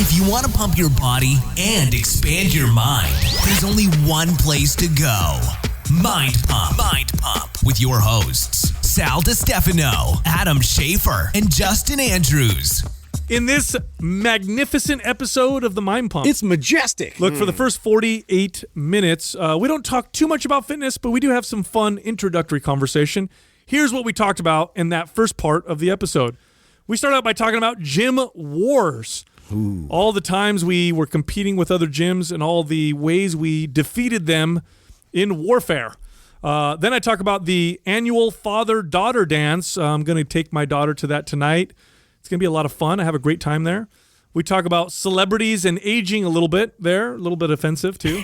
If you want to pump your body and expand your mind, there's only one place to go. Mind Pump. Mind Pump with your hosts, Sal DiStefano, Adam Schaefer, and Justin Andrews. In this magnificent episode of the Mind Pump. It's majestic. Look, for the first 48 minutes, we don't talk too much about fitness, but we do have some fun introductory conversation. Here's what we talked about in that first part of the episode. We started out by talking about gym wars. Ooh. All the times we were competing with other gyms and all the ways we defeated them in warfare. Then I talk about the annual father-daughter dance. I'm going to take my daughter to that tonight. It's going to be a lot of fun. I have a great time there. We talk about celebrities and aging a little bit there, a little bit offensive too.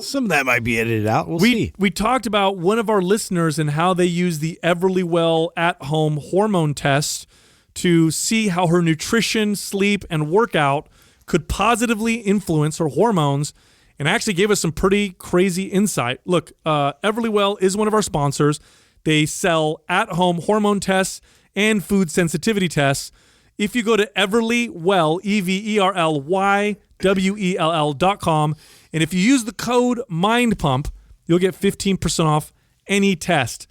Some of that might be edited out. We'll see. We talked about one of our listeners and how they use the Everlywell at-home hormone test to see how her nutrition, sleep, and workout could positively influence her hormones, and actually gave us some pretty crazy insight. Look, Everlywell is one of our sponsors. They sell at-home hormone tests and food sensitivity tests. If you go to Everlywell, EverlyWell.com, and if you use the code MINDPUMP, you'll get 15% off any test.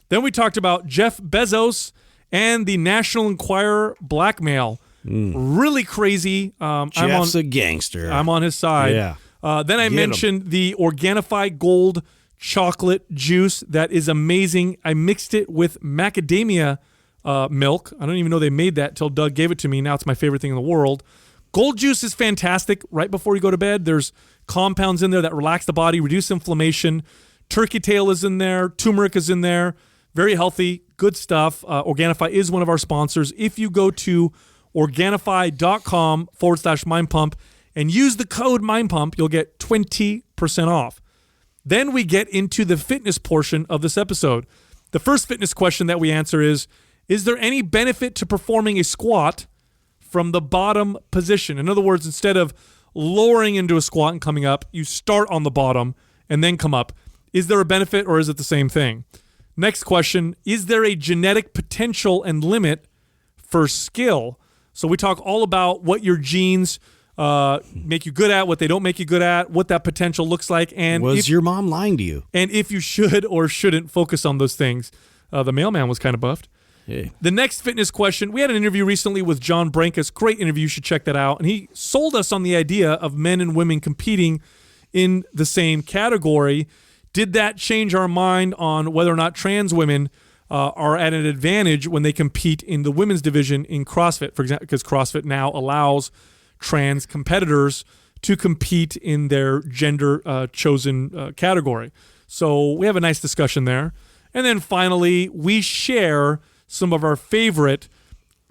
Then we talked about Jeff Bezos and the National Enquirer blackmail. Really crazy. Jeff's a gangster. I'm on his side. Yeah. Then I mentioned the Organifi Gold chocolate juice. That is amazing. I mixed it with macadamia milk. I don't even know they made that till Doug gave it to me. Now it's my favorite thing in the world. Gold juice is fantastic. Right before you go to bed, there's compounds in there that relax the body, reduce inflammation. Turkey tail is in there. Turmeric is in there. Very healthy, good stuff. Organifi is one of our sponsors. If you go to Organifi.com/mindpump and use the code MindPump, you'll get 20% off. Then we get into the fitness portion of this episode. The first fitness question that we answer is there any benefit to performing a squat from the bottom position? In other words, instead of lowering into a squat and coming up, you start on the bottom and then come up. Is there a benefit or is it the same thing? Next question, is there a genetic potential and limit for skill? So we talk all about what your genes make you good at, what they don't make you good at, what that potential looks like. And was your mom lying to you? And if you should or shouldn't focus on those things. The mailman was kind of buffed. Hey. The next fitness question, we had an interview recently with John Brankus. Great interview. You should check that out. And he sold us on the idea of men and women competing in the same category. Did that change our mind on whether or not trans women are at an advantage when they compete in the women's division in CrossFit, for example, because CrossFit now allows trans competitors to compete in their gender-chosen category. So we have a nice discussion there. And then finally, we share some of our favorite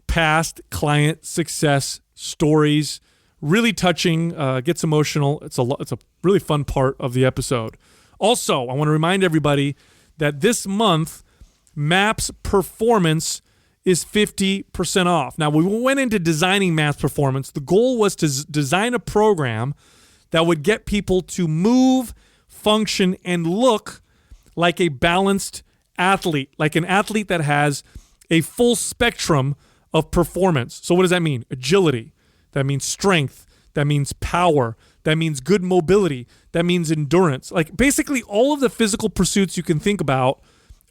past client success stories. Really touching, gets emotional. It's a really fun part of the episode. Also, I want to remind everybody that this month, MAPS Performance is 50% off. Now, we went into designing MAPS Performance. The goal was to design a program that would get people to move, function, and look like a balanced athlete, like an athlete that has a full spectrum of performance. So what does that mean? Agility. That means strength. That means power. That means good mobility. That means endurance. Like basically all of the physical pursuits you can think about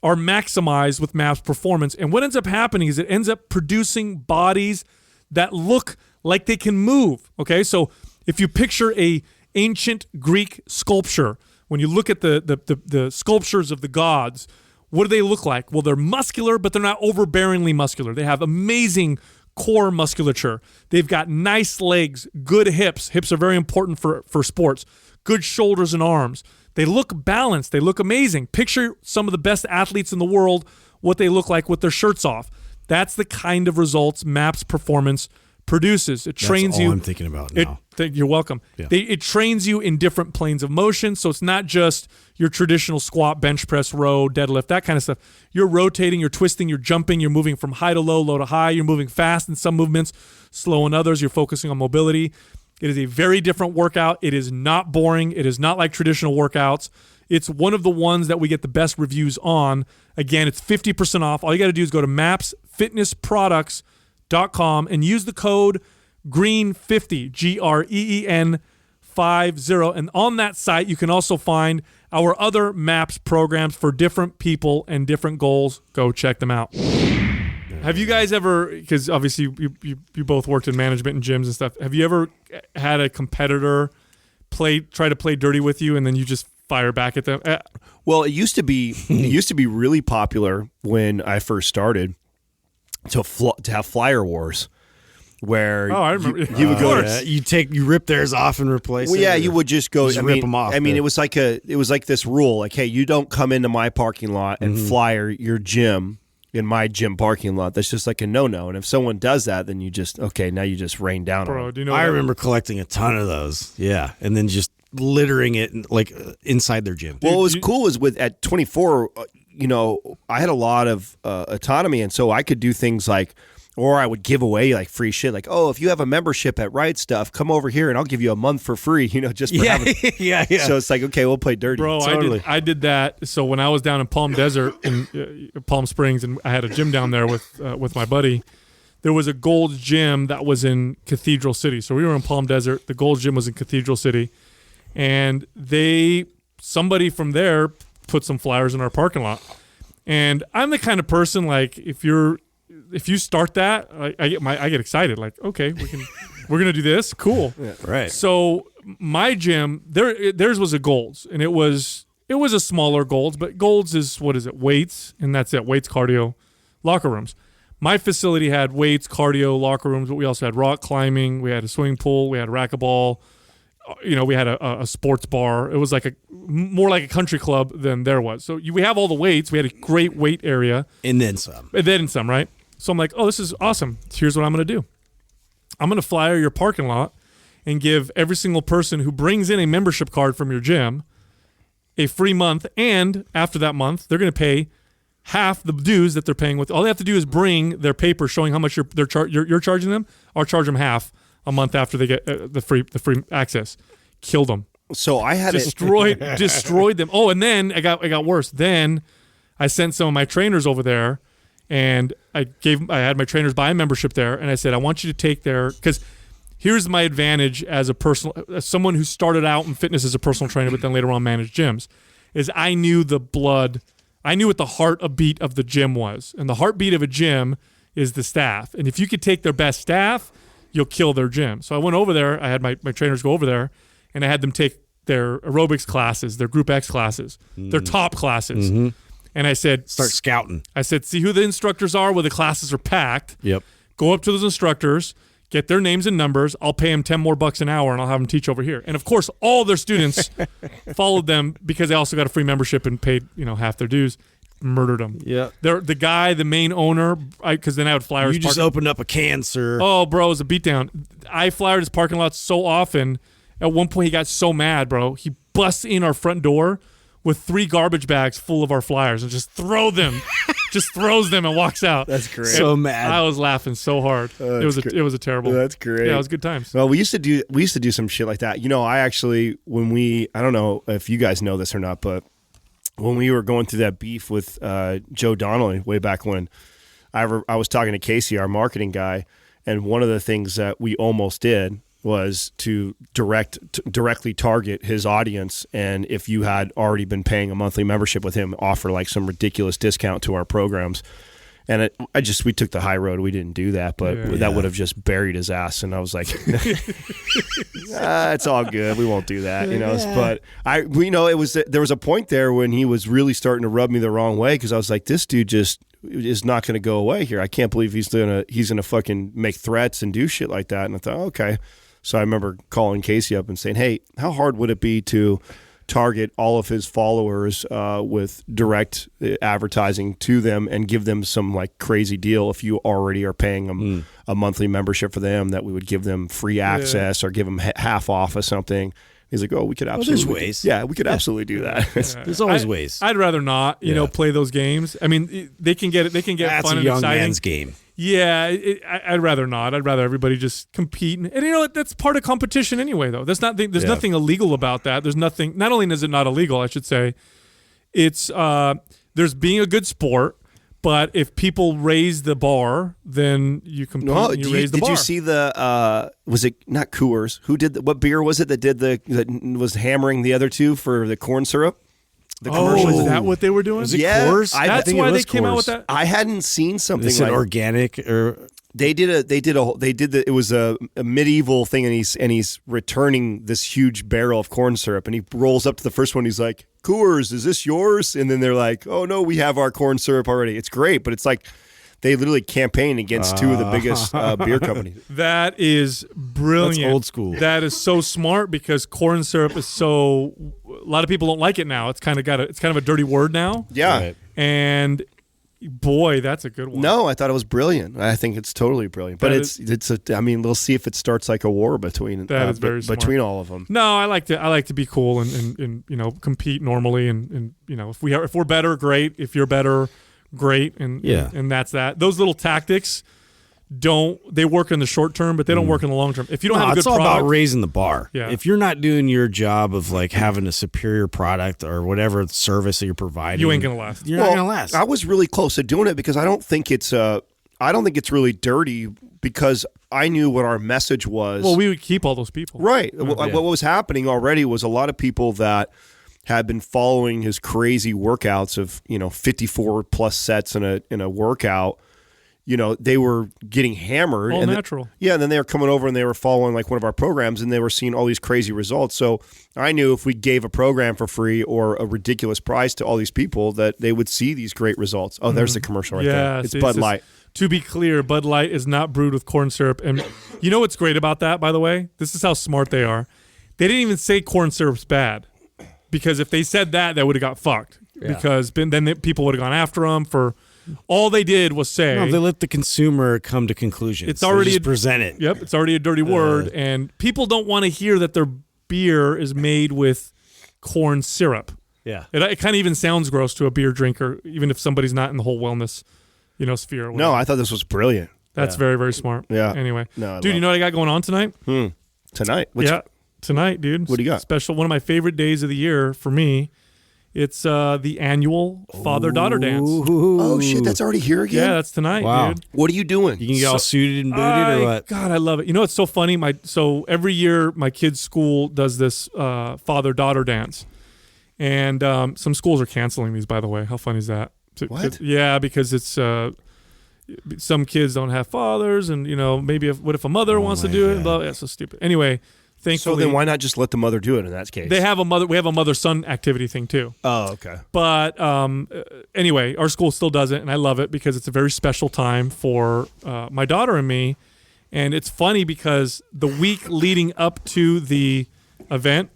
are maximized with MAPS Performance. And what ends up happening is it ends up producing bodies that look like they can move. Okay, so if you picture a ancient Greek sculpture, when you look at the sculptures of the gods, what do they look like? Well, they're muscular, but they're not overbearingly muscular. They have amazing core musculature. They've got nice legs, good hips. Hips are very important for sports. Good shoulders and arms. They look balanced. They look amazing. Picture some of the best athletes in the world, what they look like with their shirts off. That's the kind of results MAPS Performance produces. It trains you. That's all I'm thinking about now. You're welcome. Yeah. It trains you in different planes of motion, so it's not just your traditional squat, bench press, row, deadlift, that kind of stuff. You're rotating, you're twisting, you're jumping, you're moving from high to low, low to high. You're moving fast in some movements, slow in others. You're focusing on mobility. It is a very different workout. It is not boring. It is not like traditional workouts. It's one of the ones that we get the best reviews on. Again, it's 50% off. All you got to do is go to mapsfitnessproducts.com and use the code Green50, GREEN 50. And on that site, you can also find our other MAPS programs for different people and different goals. Go check them out. Have you guys ever, because obviously you both worked in management and gyms and stuff, have you ever had a competitor try to play dirty with you and then you just fire back at them? Well, it used to be really popular when I first started to have flyer wars. Where I remember. You would go to, you rip theirs off and replace it. Well, yeah, you would just go. Rip them off. I mean, it was like this rule, like, hey, you don't come into my parking lot and flyer your gym in my gym parking lot. That's just like a no-no. And if someone does that, then you just rain down on them. Do you know? I remember collecting a ton of those. Yeah, and then just littering it like inside their gym. Well, what was cool is at 24, I had a lot of autonomy, and so I could do things like. Or I would give away like free shit, like, oh, if you have a membership at Right Stuff, come over here and I'll give you a month for free, just for having. Yeah. So it's like, okay, we'll play dirty. Bro, totally. I did that. So when I was down in Palm Desert in Palm Springs, and I had a gym down there with my buddy, there was a Gold's Gym that was in Cathedral City. So we were in Palm Desert. The Gold's Gym was in Cathedral City, and somebody from there put some flyers in our parking lot. And I'm the kind of person, like, if you start that, I get excited. Like, okay, we're gonna do this. Cool. Yeah, right. So my gym, theirs was a Gold's, and it was a smaller Gold's, but Gold's is, what is it? Weights, and that's it. Weights, cardio, locker rooms. My facility had weights, cardio, locker rooms, but we also had rock climbing. We had a swimming pool. We had racquetball. We had a sports bar. It was like more like a country club than there was. So we have all the weights. We had a great weight area, and then some. Right? So I'm like, oh, this is awesome. Here's what I'm going to do. I'm going to flyer your parking lot and give every single person who brings in a membership card from your gym a free month. And after that month, they're going to pay half the dues that they're paying with. All they have to do is bring their paper showing how much you're charging them. I'll charge them half a month after they get the free access. Killed them. So I had destroyed them. Oh, and then it got worse. Then I sent some of my trainers over there. And I had my trainers buy a membership there, and I said, I want you to take because here's my advantage as someone who started out in fitness as a personal trainer, but then later on managed gyms, is I knew what the heartbeat of the gym was. And the heartbeat of a gym is the staff. And if you could take their best staff, you'll kill their gym. So I went over there, I had my trainers go over there, and I had them take their aerobics classes, their Group X classes, their top classes. Mm-hmm. And I said, start scouting. I said, see who the instructors are where the classes are packed. Yep. Go up to those instructors, get their names and numbers. I'll pay them $10 more an hour, and I'll have them teach over here. And of course, all their students followed them because they also got a free membership and paid half their dues. Murdered them. Yeah. The guy, the main owner, because then I would flyer. You just opened up a can, sir. Oh, bro, it was a beatdown. I flyered his parking lot so often. At one point, he got so mad, bro. He busts in our front door with 3 garbage bags full of our flyers and just throws them and walks out. That's great. So mad. I was laughing so hard. It was a terrible. That's great. Yeah, it was good times. Well, we used to do some shit like that. I actually, I don't know if you guys know this or not, but when we were going through that beef with Joe Donnelly way back when, I was talking to Casey, our marketing guy, and one of the things that we almost did was to directly target his audience, and if you had already been paying a monthly membership with him, offer like some ridiculous discount to our programs. And we took the high road. We didn't do that, but that would have just buried his ass. And I was like, it's all good. We won't do that, But there was a point there when he was really starting to rub me the wrong way, because I was like, this dude just is not going to go away here. I can't believe he's gonna fucking make threats and do shit like that. And I thought, okay. So I remember calling Casey up and saying, hey, how hard would it be to target all of his followers with direct advertising to them and give them some like crazy deal if you already are paying them a monthly membership for them, that we would give them free access or give them half off or something. He's like, oh, we could absolutely. There's ways. Yeah, we could absolutely do that. There's always ways. I'd rather not, play those games. I mean, they can get That's fun and exciting. That's a young man's game. Yeah, I'd rather not. I'd rather everybody just compete, and that's part of competition anyway. Though there's nothing illegal about that. There's nothing. Not only is it not illegal, I should say, it's there's being a good sport, But if people raise the bar, then you compete. No, and you raise the bar. Did you see the? Was it not Coors? Who did? What beer was it that was hammering the other two for the corn syrup? The commercials. Is that what they were doing? Was it Yeah, Coors? That's think it why they was came out Coors. with that. I hadn't seen something They said like organic or it was a medieval thing, and he's returning this huge barrel of corn syrup, and he rolls up to the first one. He's like, "Coors, is this yours?" And then they're like, "Oh no, we have our corn syrup already." It's great, but it's like they literally campaign against two of the biggest beer companies. That is brilliant. That's old school. That is so smart because corn syrup is so. A lot of people don't like it now. It's kind of a dirty word now. Yeah. Right. And boy, that's a good one. No, I thought it was brilliant. I think it's totally brilliant. But I mean, we'll see if it starts like a war between That is very smart. between all of them. No, I like to be cool and compete normally and if we're better, great. If you're better, great. And that's that. Those little tactics they work in the short term, but they don't work in the long term. If you don't have a good it's all product, about raising the bar. Yeah. If you're not doing your job of like having a superior product or whatever service that you're providing, you ain't gonna last. You're not gonna last. I was really close to doing it because I don't think it's really dirty because I knew what our message was. Well, we would keep all those people. Right. What was happening already was a lot of people that had been following his crazy workouts of 54 plus sets in a workout. They were getting hammered. All and natural. And then they were coming over and they were following like one of our programs and they were seeing all these crazy results. So I knew if we gave a program for free or a ridiculous price to all these people that they would see these great results. Oh, there's the commercial right there. It's Bud Light. To be clear, Bud Light is not brewed with corn syrup. And you know what's great about that, by the way? This is how smart they are. They didn't even say corn syrup's bad. Because if they said that would have got fucked. Yeah. Because then people would have gone after them for... All they did was say... No, they let the consumer come to conclusions. It's already... present it. Yep, it's already a dirty word. And people don't want to hear that their beer is made with corn syrup. Yeah. It kind of even sounds gross to a beer drinker, even if somebody's not in the whole wellness sphere. Or no, I thought this was brilliant. That's very, very smart. Yeah. Anyway. No, dude, you know what I got going on tonight? Tonight? Tonight, dude. What do you got? Special. One of my favorite days of the year for me. It's the annual father-daughter dance. Oh, shit. That's already here again? Yeah, that's tonight, Wow. dude. What are you doing? You can get all suited and booted or what? God, I love it. You know, it's so funny. So every year, my kid's school does this father-daughter dance. And some schools are canceling these, by the way. How funny is that? What? Yeah, because it's... some kids don't have fathers, and maybe what if a mother wants to do it? Blah, yeah, so stupid. Anyway, thankfully, so then why not just let the mother do it in that case? We have a mother-son activity thing too. Oh, okay. But anyway, our school still does it, and I love it because it's a very special time for my daughter and me. And it's funny because the week leading up to the event,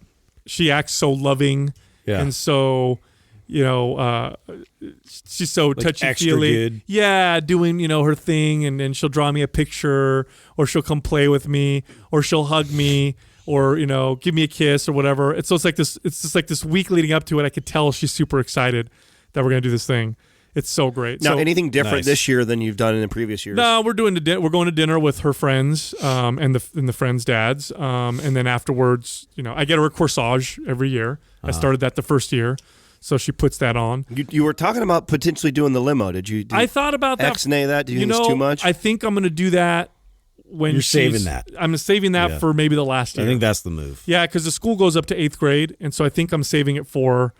she acts so loving and so. She's so like touchy-feely. Good. Yeah, doing, her thing, and then she'll draw me a picture, or she'll come play with me, or she'll hug me, or, give me a kiss or whatever. It's just like this week leading up to it. I could tell she's super excited that we're going to do this thing. It's so great. Now, so, anything different nice. this year than you've done in the previous years? No, we're going to dinner with her friends and the friends' dads, and then afterwards, I get her a corsage every year. I started that the first year. So she puts that on. You were talking about potentially doing the limo. Did you? I thought about that. Ex-nay that? Do you think it's too much? I think I'm going to do that when You're saving that. I'm saving that for maybe the last year. I think that's the move. Yeah, because the school goes up to 8th grade, and so I think I'm saving it for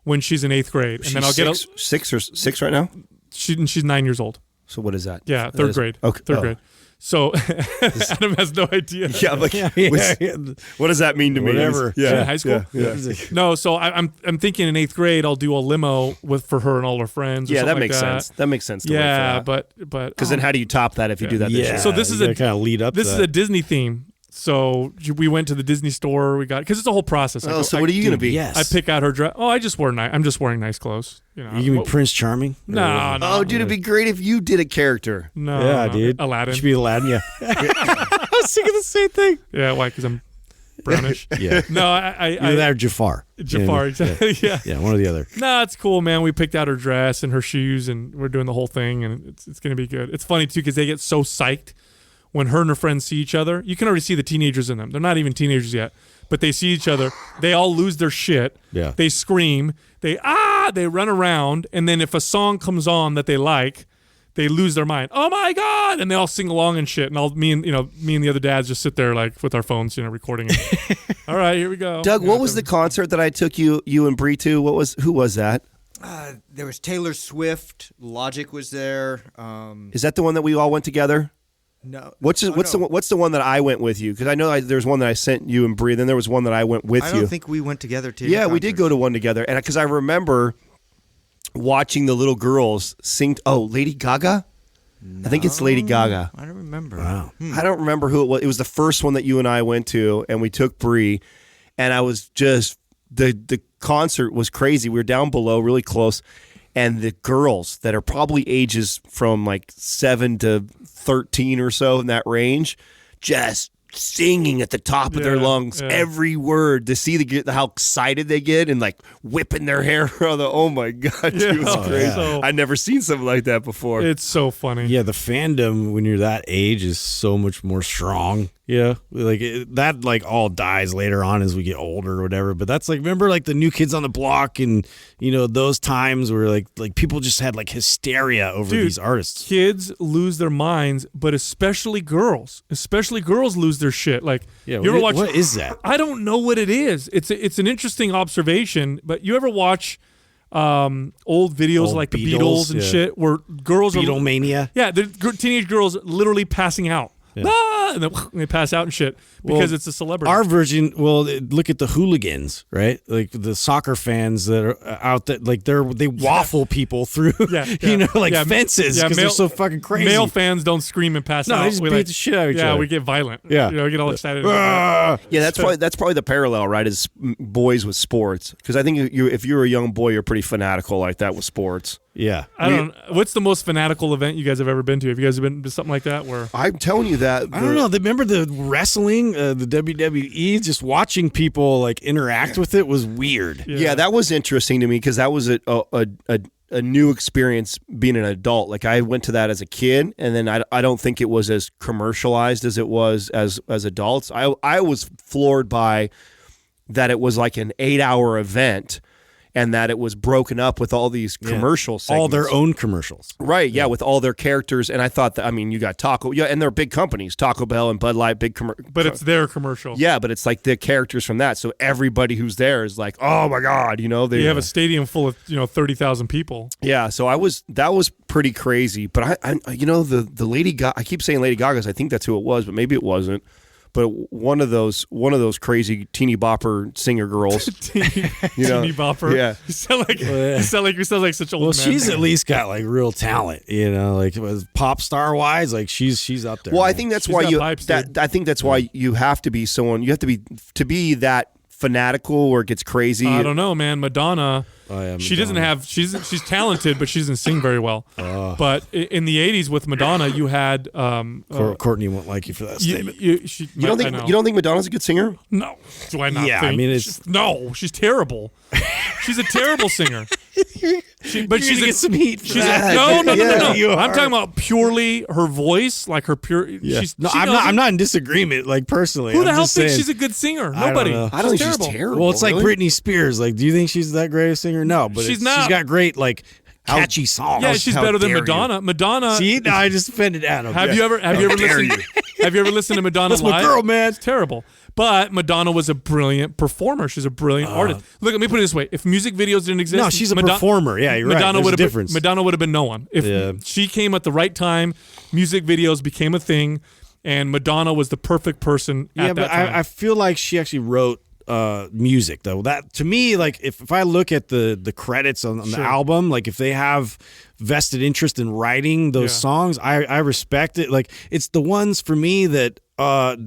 when she's in 8th grade, and then I'll get six right now. She's 9 years old. So what is that? Yeah, third grade. Okay, third grade. So Adam has no idea. Yeah, like what does that mean to me? Whatever. Yeah, high school. Yeah. No, so I'm thinking in 8th grade I'll do a limo for her and all her friends. Or Yeah, that something makes like that. sense. That makes sense. To Yeah, wait for that. but because then how do you top that if you do that? This year? So this is kind of lead up. This to is that. a Disney theme. So we went to the Disney store. We got because it's a whole process. So what are you going to be? Yes. I pick out her dress. Oh, I'm just wearing nice clothes. You can be Prince Charming. No. Oh, dude, it'd be great if you did a character. No. Yeah, dude. Aladdin. You should be Aladdin. Yeah. I was thinking the same thing. Yeah, why? Because I'm brownish. Yeah. No, I Either that or Jafar. Jafar, exactly. Yeah. Yeah, one or the other. No, it's cool, man. We picked out her dress and her shoes, and we're doing the whole thing, and it's going to be good. It's funny too because they get so psyched when her and her friends see each other. You can already see the teenagers in them. They're not even teenagers yet, but they see each other. They all lose their shit. Yeah. They scream. They God, they run around, and then if a song comes on that they like, they lose their mind. Oh my God! And they all sing along and shit. And me and the other dads just sit there like with our phones, recording it. All right, here we go. Doug, what was the concert that I took you and Bree to? Who was that? There was Taylor Swift. Logic was there. Is that the one that we all went together? No. What's the one that I went with you? Because I know there's one that I sent you and Bree. Then there was one that I went with you. I don't think we went together to. Yeah, we did go to one together, and because I remember watching the little girls sing. Oh, Lady Gaga. No, I think it's Lady Gaga. I don't remember. Wow. I don't remember who it was. It was the first one that you and I went to, and we took Bree, and I was just the concert was crazy. We were down below, really close, and the girls that are probably ages from like 7 to 13 or so in that range, just singing at the top of their lungs every word, to see how excited they get and like whipping their hair around. Oh my God, it was crazy. So, I'd never seen something like that before. It's so funny. Yeah, the fandom when you're that age is so much more strong. Yeah, like that like all dies later on as we get older or whatever. But that's like, remember like the New Kids on the Block and those times where like people just had like hysteria over these artists. Kids lose their minds, but especially girls. Especially girls lose their shit. Like, Yeah, you ever watch? what is that? I don't know what it is. It's an interesting observation. But you ever watch old videos Old like the Beatles, Beatles and shit, where girls Beatlemania? the teenage girls literally passing out. Yeah. Ah, and then they pass out and shit because it's a celebrity. Our version, look at the hooligans, right? Like the soccer fans that are out there, like they waffle people through, fences because they're so fucking crazy. Male fans don't scream and pass out. No, they just beat the shit out of each other. Yeah, we get violent. Yeah. We get all excited. About Yeah, that's probably the parallel, right? Is boys with sports, because I think if you're a young boy, you're pretty fanatical like that with sports. Yeah. What's the most fanatical event you guys have ever been to? Have you guys been to something like that? Where I'm telling you that I don't know. Remember the wrestling, the WWE? Just watching people like interact with it was weird. Yeah, that was interesting to me because that was a new experience being an adult. Like I went to that as a kid, and then I don't think it was as commercialized as it was as adults. I was floored by that it was like an 8-hour event. And that it was broken up with all these commercial segments. All their own commercials. Right, yeah, with all their characters. And I thought that, you got Taco, and they're big companies, Taco Bell and Bud Light, big commercial. But it's their commercial. Yeah, but it's like the characters from that. So everybody who's there is like, oh my God, they have a stadium full of 30,000 people. Yeah, so that was pretty crazy. But I the Lady Gaga, I keep saying Lady Gaga's, I think that's who it was, but maybe it wasn't. But one of those crazy teeny bopper singer girls, teeny bopper. Yeah, you sound like such old. Well, man. she's at least got like real talent, like pop star wise, like she's up there. Well, I think that's She's why got pipes, dude. I think that's why you have to be someone. You have to be that fanatical where it gets crazy. I don't know, man. Madonna. She doesn't have. She's talented, but she doesn't sing very well. But in the '80s with Madonna, you had Courtney won't like you for that statement. You don't think Madonna's a good singer? No, do I not? Yeah, think? I mean she's terrible. She's a terrible singer. But she's get some heat. She's no. You I'm are. talking about purely her voice, like her pure. Yeah. I'm not in disagreement. Like personally, Who the I'm hell just thinks saying, she's a good singer? I don't Nobody. know. I don't think she's terrible. Well, it's like really. Britney Spears. Like, do you think she's that great a singer? No, but She's not. She's got great like catchy songs. Yeah, she's How better than dare you. Madonna. Madonna. See, no, I just offended Adam. Have you ever listened? Have you ever listened to Madonna That's my live? girl, man. It's terrible. But Madonna was a brilliant performer. She's a brilliant artist. Look, let me put it this way: if music videos didn't exist, No, she's a performer. Yeah, you're Madonna right. would There's a have difference. Madonna would have been no one. If she came at the right time, music videos became a thing, and Madonna was the perfect person at that time. I feel like she actually wrote music though. That to me, like if I look at the credits on the album, like if they have vested interest in writing those songs, I respect it. Like it's the ones for me that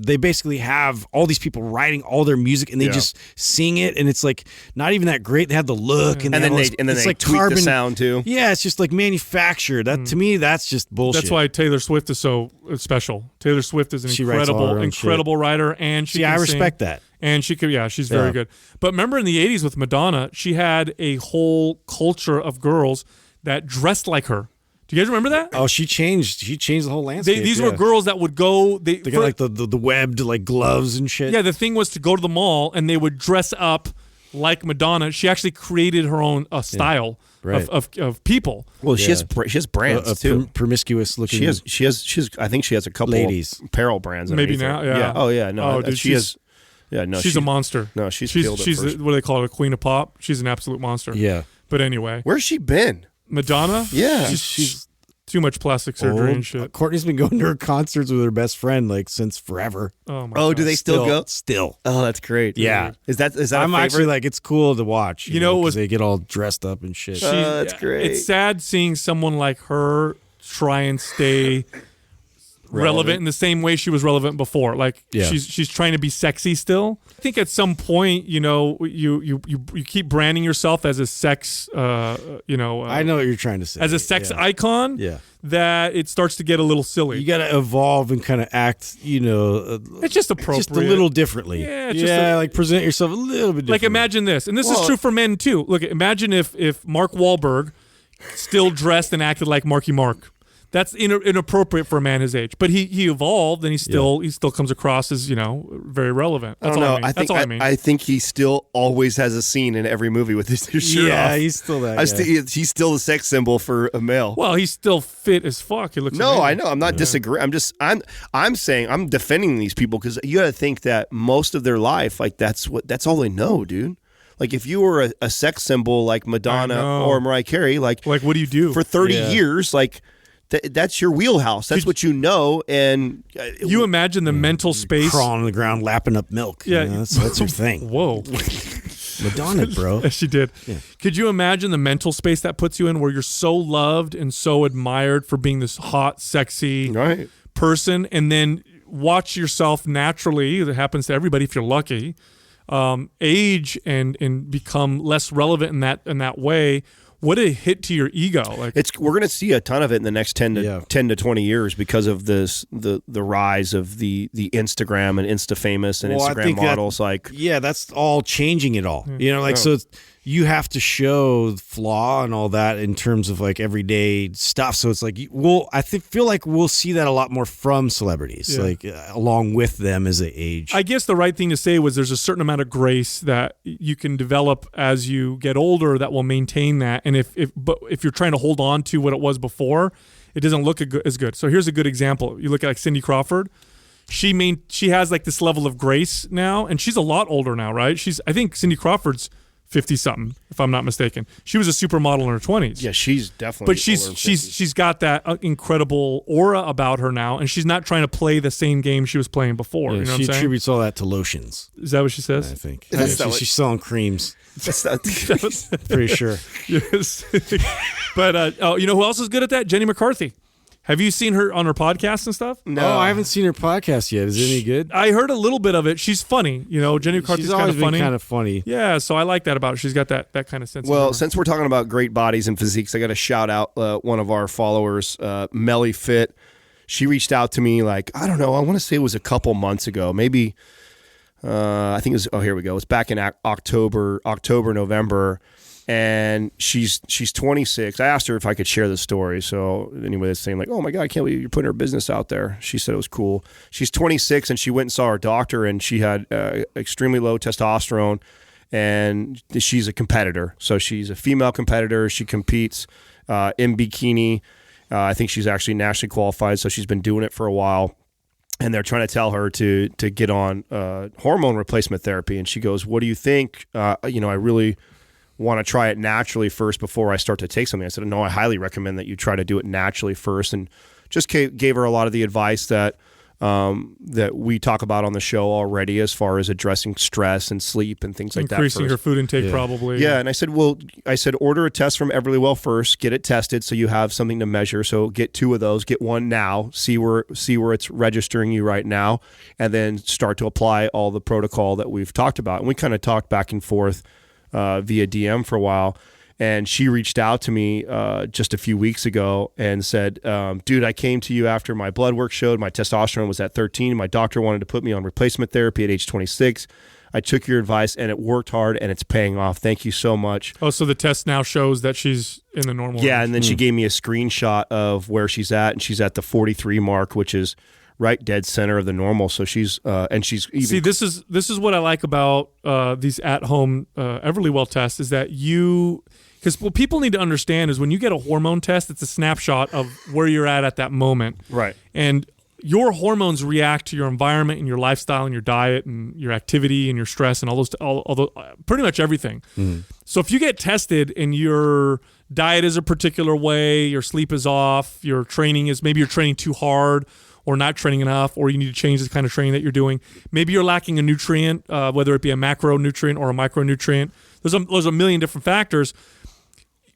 they basically have all these people writing all their music and they just sing it, and it's like not even that great. They have the look and then it's they like tweak carbon the sound too. Yeah, it's just like manufactured. That to me, that's just bullshit. That's why Taylor Swift is so special. Taylor Swift is an She writes all her own incredible writer, and she See, can I sing. respect that. And she could, she's very good. But remember in the 80s with Madonna, she had a whole culture of girls that dressed like her. Do you guys remember that? Oh, she changed the whole landscape. These were girls that would go. They got like the webbed like gloves and shit. Yeah, the thing was to go to the mall and they would dress up like Madonna. She actually created her own style Right. of people. Well, she has brands too. Promiscuous looking. She has. I think she has a couple ladies apparel brands. Maybe underneath now, her. yeah. Oh yeah, no, dude, she has. Yeah, no, she's a monster. No, she's killed it she's first. what do they call her? A queen of pop. She's an absolute monster. Yeah. But anyway, Where's she been? Madonna. Yeah. she's too much plastic surgery and shit. Courtney's been going to her concerts with her best friend like since forever. Oh my. Oh, God. do they still go? Still. Oh, that's great. Yeah. Is that I'm a actually favorite? like, it's cool to watch. You know, it 'cause was- they get all dressed up and shit. That's great. It's sad seeing someone like her try and stay relevant in the same way she was relevant before. Like Yeah. she's trying to be sexy still. I think at some point, you know, you keep branding yourself as a sex, I know what you're trying to say. as a sex Yeah. icon. Yeah. That it starts to get a little silly. You got to evolve and kind of act, It's just appropriate. just a little differently. Yeah, it's just a- like present yourself a little bit differently. Like imagine this, and this is true for men too. Look, imagine if Mark Wahlberg still dressed and acted like Marky Mark. That's inappropriate for a man his age. But he evolved, and he still comes across as very relevant. That's I don't all know. I mean. That's all I mean. I think he still always has a scene in every movie with his shirt off. Yeah, he's still that guy. He's still the sex symbol for a male. Well, he's still fit as fuck. He looks. No, amazing. I know. I'm not disagreeing. I'm saying I'm defending these people because you got to think that most of their life, like that's all they know, dude. Like if you were a sex symbol like Madonna or Mariah Carey, like what do you do for 30 years? Like that's your wheelhouse. That's what you know. And you imagine the mental space. Crawling on the ground, lapping up milk. Yeah. That's your thing. Whoa. Madonna, bro. Yes, she did. Yeah. Could you imagine the mental space that puts you in where you're so loved and so admired for being this hot, sexy person, and then watch yourself naturally, that happens to everybody if you're lucky, age and become less relevant in that way? What a hit to your ego! Like we're going to see a ton of it in the next 10 to 20 years because of the rise of the Instagram and Insta famous and Instagram models. That's all changing it all. So you have to show flaw and all that in terms of like everyday stuff. So it's like I feel like we'll see that a lot more from celebrities, along with them as they age. I guess the right thing to say was there's a certain amount of grace that you can develop as you get older that will maintain that. And if you're trying to hold on to what it was before, it doesn't look as good. So here's a good example. You look at like Cindy Crawford. She has like this level of grace now, and she's a lot older now, right? I think Cindy Crawford's 50-something, if I'm not mistaken. She was a supermodel in her 20s. Yeah, she's definitely. But she's got that incredible aura about her now, and she's not trying to play the same game she was playing before. Yeah, you know what she I'm saying? attributes all that to lotions. Is that what she says? I think She's selling creams. That's not. Pretty sure. Yes. But you know who else is good at that? Jenny McCarthy. Have you seen her on her podcast and stuff? No, I haven't seen her podcast yet. Is it any good? I heard a little bit of it. She's funny. Jenny McCarthy's kind of funny. Kind of funny. Yeah, so I like that about her. She's got that kind of sense. Well, of humor. since we're talking about great bodies and physiques, I got to shout out one of our followers, Melly Fit. She reached out to me like, I don't know, I want to say it was a couple months ago, maybe. I think it was. Oh, here we go. It's back in October, November. And she's 26. I asked her if I could share the story. So anyway, it's saying like, oh my God, I can't believe you're putting her business out there. She said it was cool. She's 26 and she went and saw her doctor and she had extremely low testosterone and she's a competitor. So she's a female competitor. She competes in bikini. I think she's actually nationally qualified. So she's been doing it for a while. And they're trying to tell her to get on hormone replacement therapy. And she goes, what do you think? I really want to try it naturally first before I start to take something. I said, no, I highly recommend that you try to do it naturally first, and just gave her a lot of the advice that we talk about on the show already as far as addressing stress and sleep and things like that. Increasing her food intake probably. Yeah, and I said, order a test from Everlywell first, get it tested so you have something to measure. So get 2 of those, get one now, see where it's registering you right now, and then start to apply all the protocol that we've talked about. And we kind of talked back and forth via DM for a while, and she reached out to me just a few weeks ago and said, dude, I came to you after my blood work showed my testosterone was at 13. My doctor wanted to put me on replacement therapy at age 26. I took your advice and it worked hard and it's paying off. Thank you so much. Oh, so the test now shows that she's in the normal range. And then she gave me a screenshot of where she's at, and she's at the 43 mark, which is right dead center of the normal. So she's and she's even See, this is what I like about these at-home Everlywell tests is that because what people need to understand is when you get a hormone test, it's a snapshot of where you're at that moment. right. And your hormones react to your environment and your lifestyle and your diet and your activity and your stress and pretty much everything. So if you get tested and your diet is a particular way, your sleep is off, your training is maybe you're training too hard or not training enough, or you need to change the kind of training that you're doing. Maybe you're lacking a nutrient, whether it be a macronutrient or a micronutrient. There's a million different factors.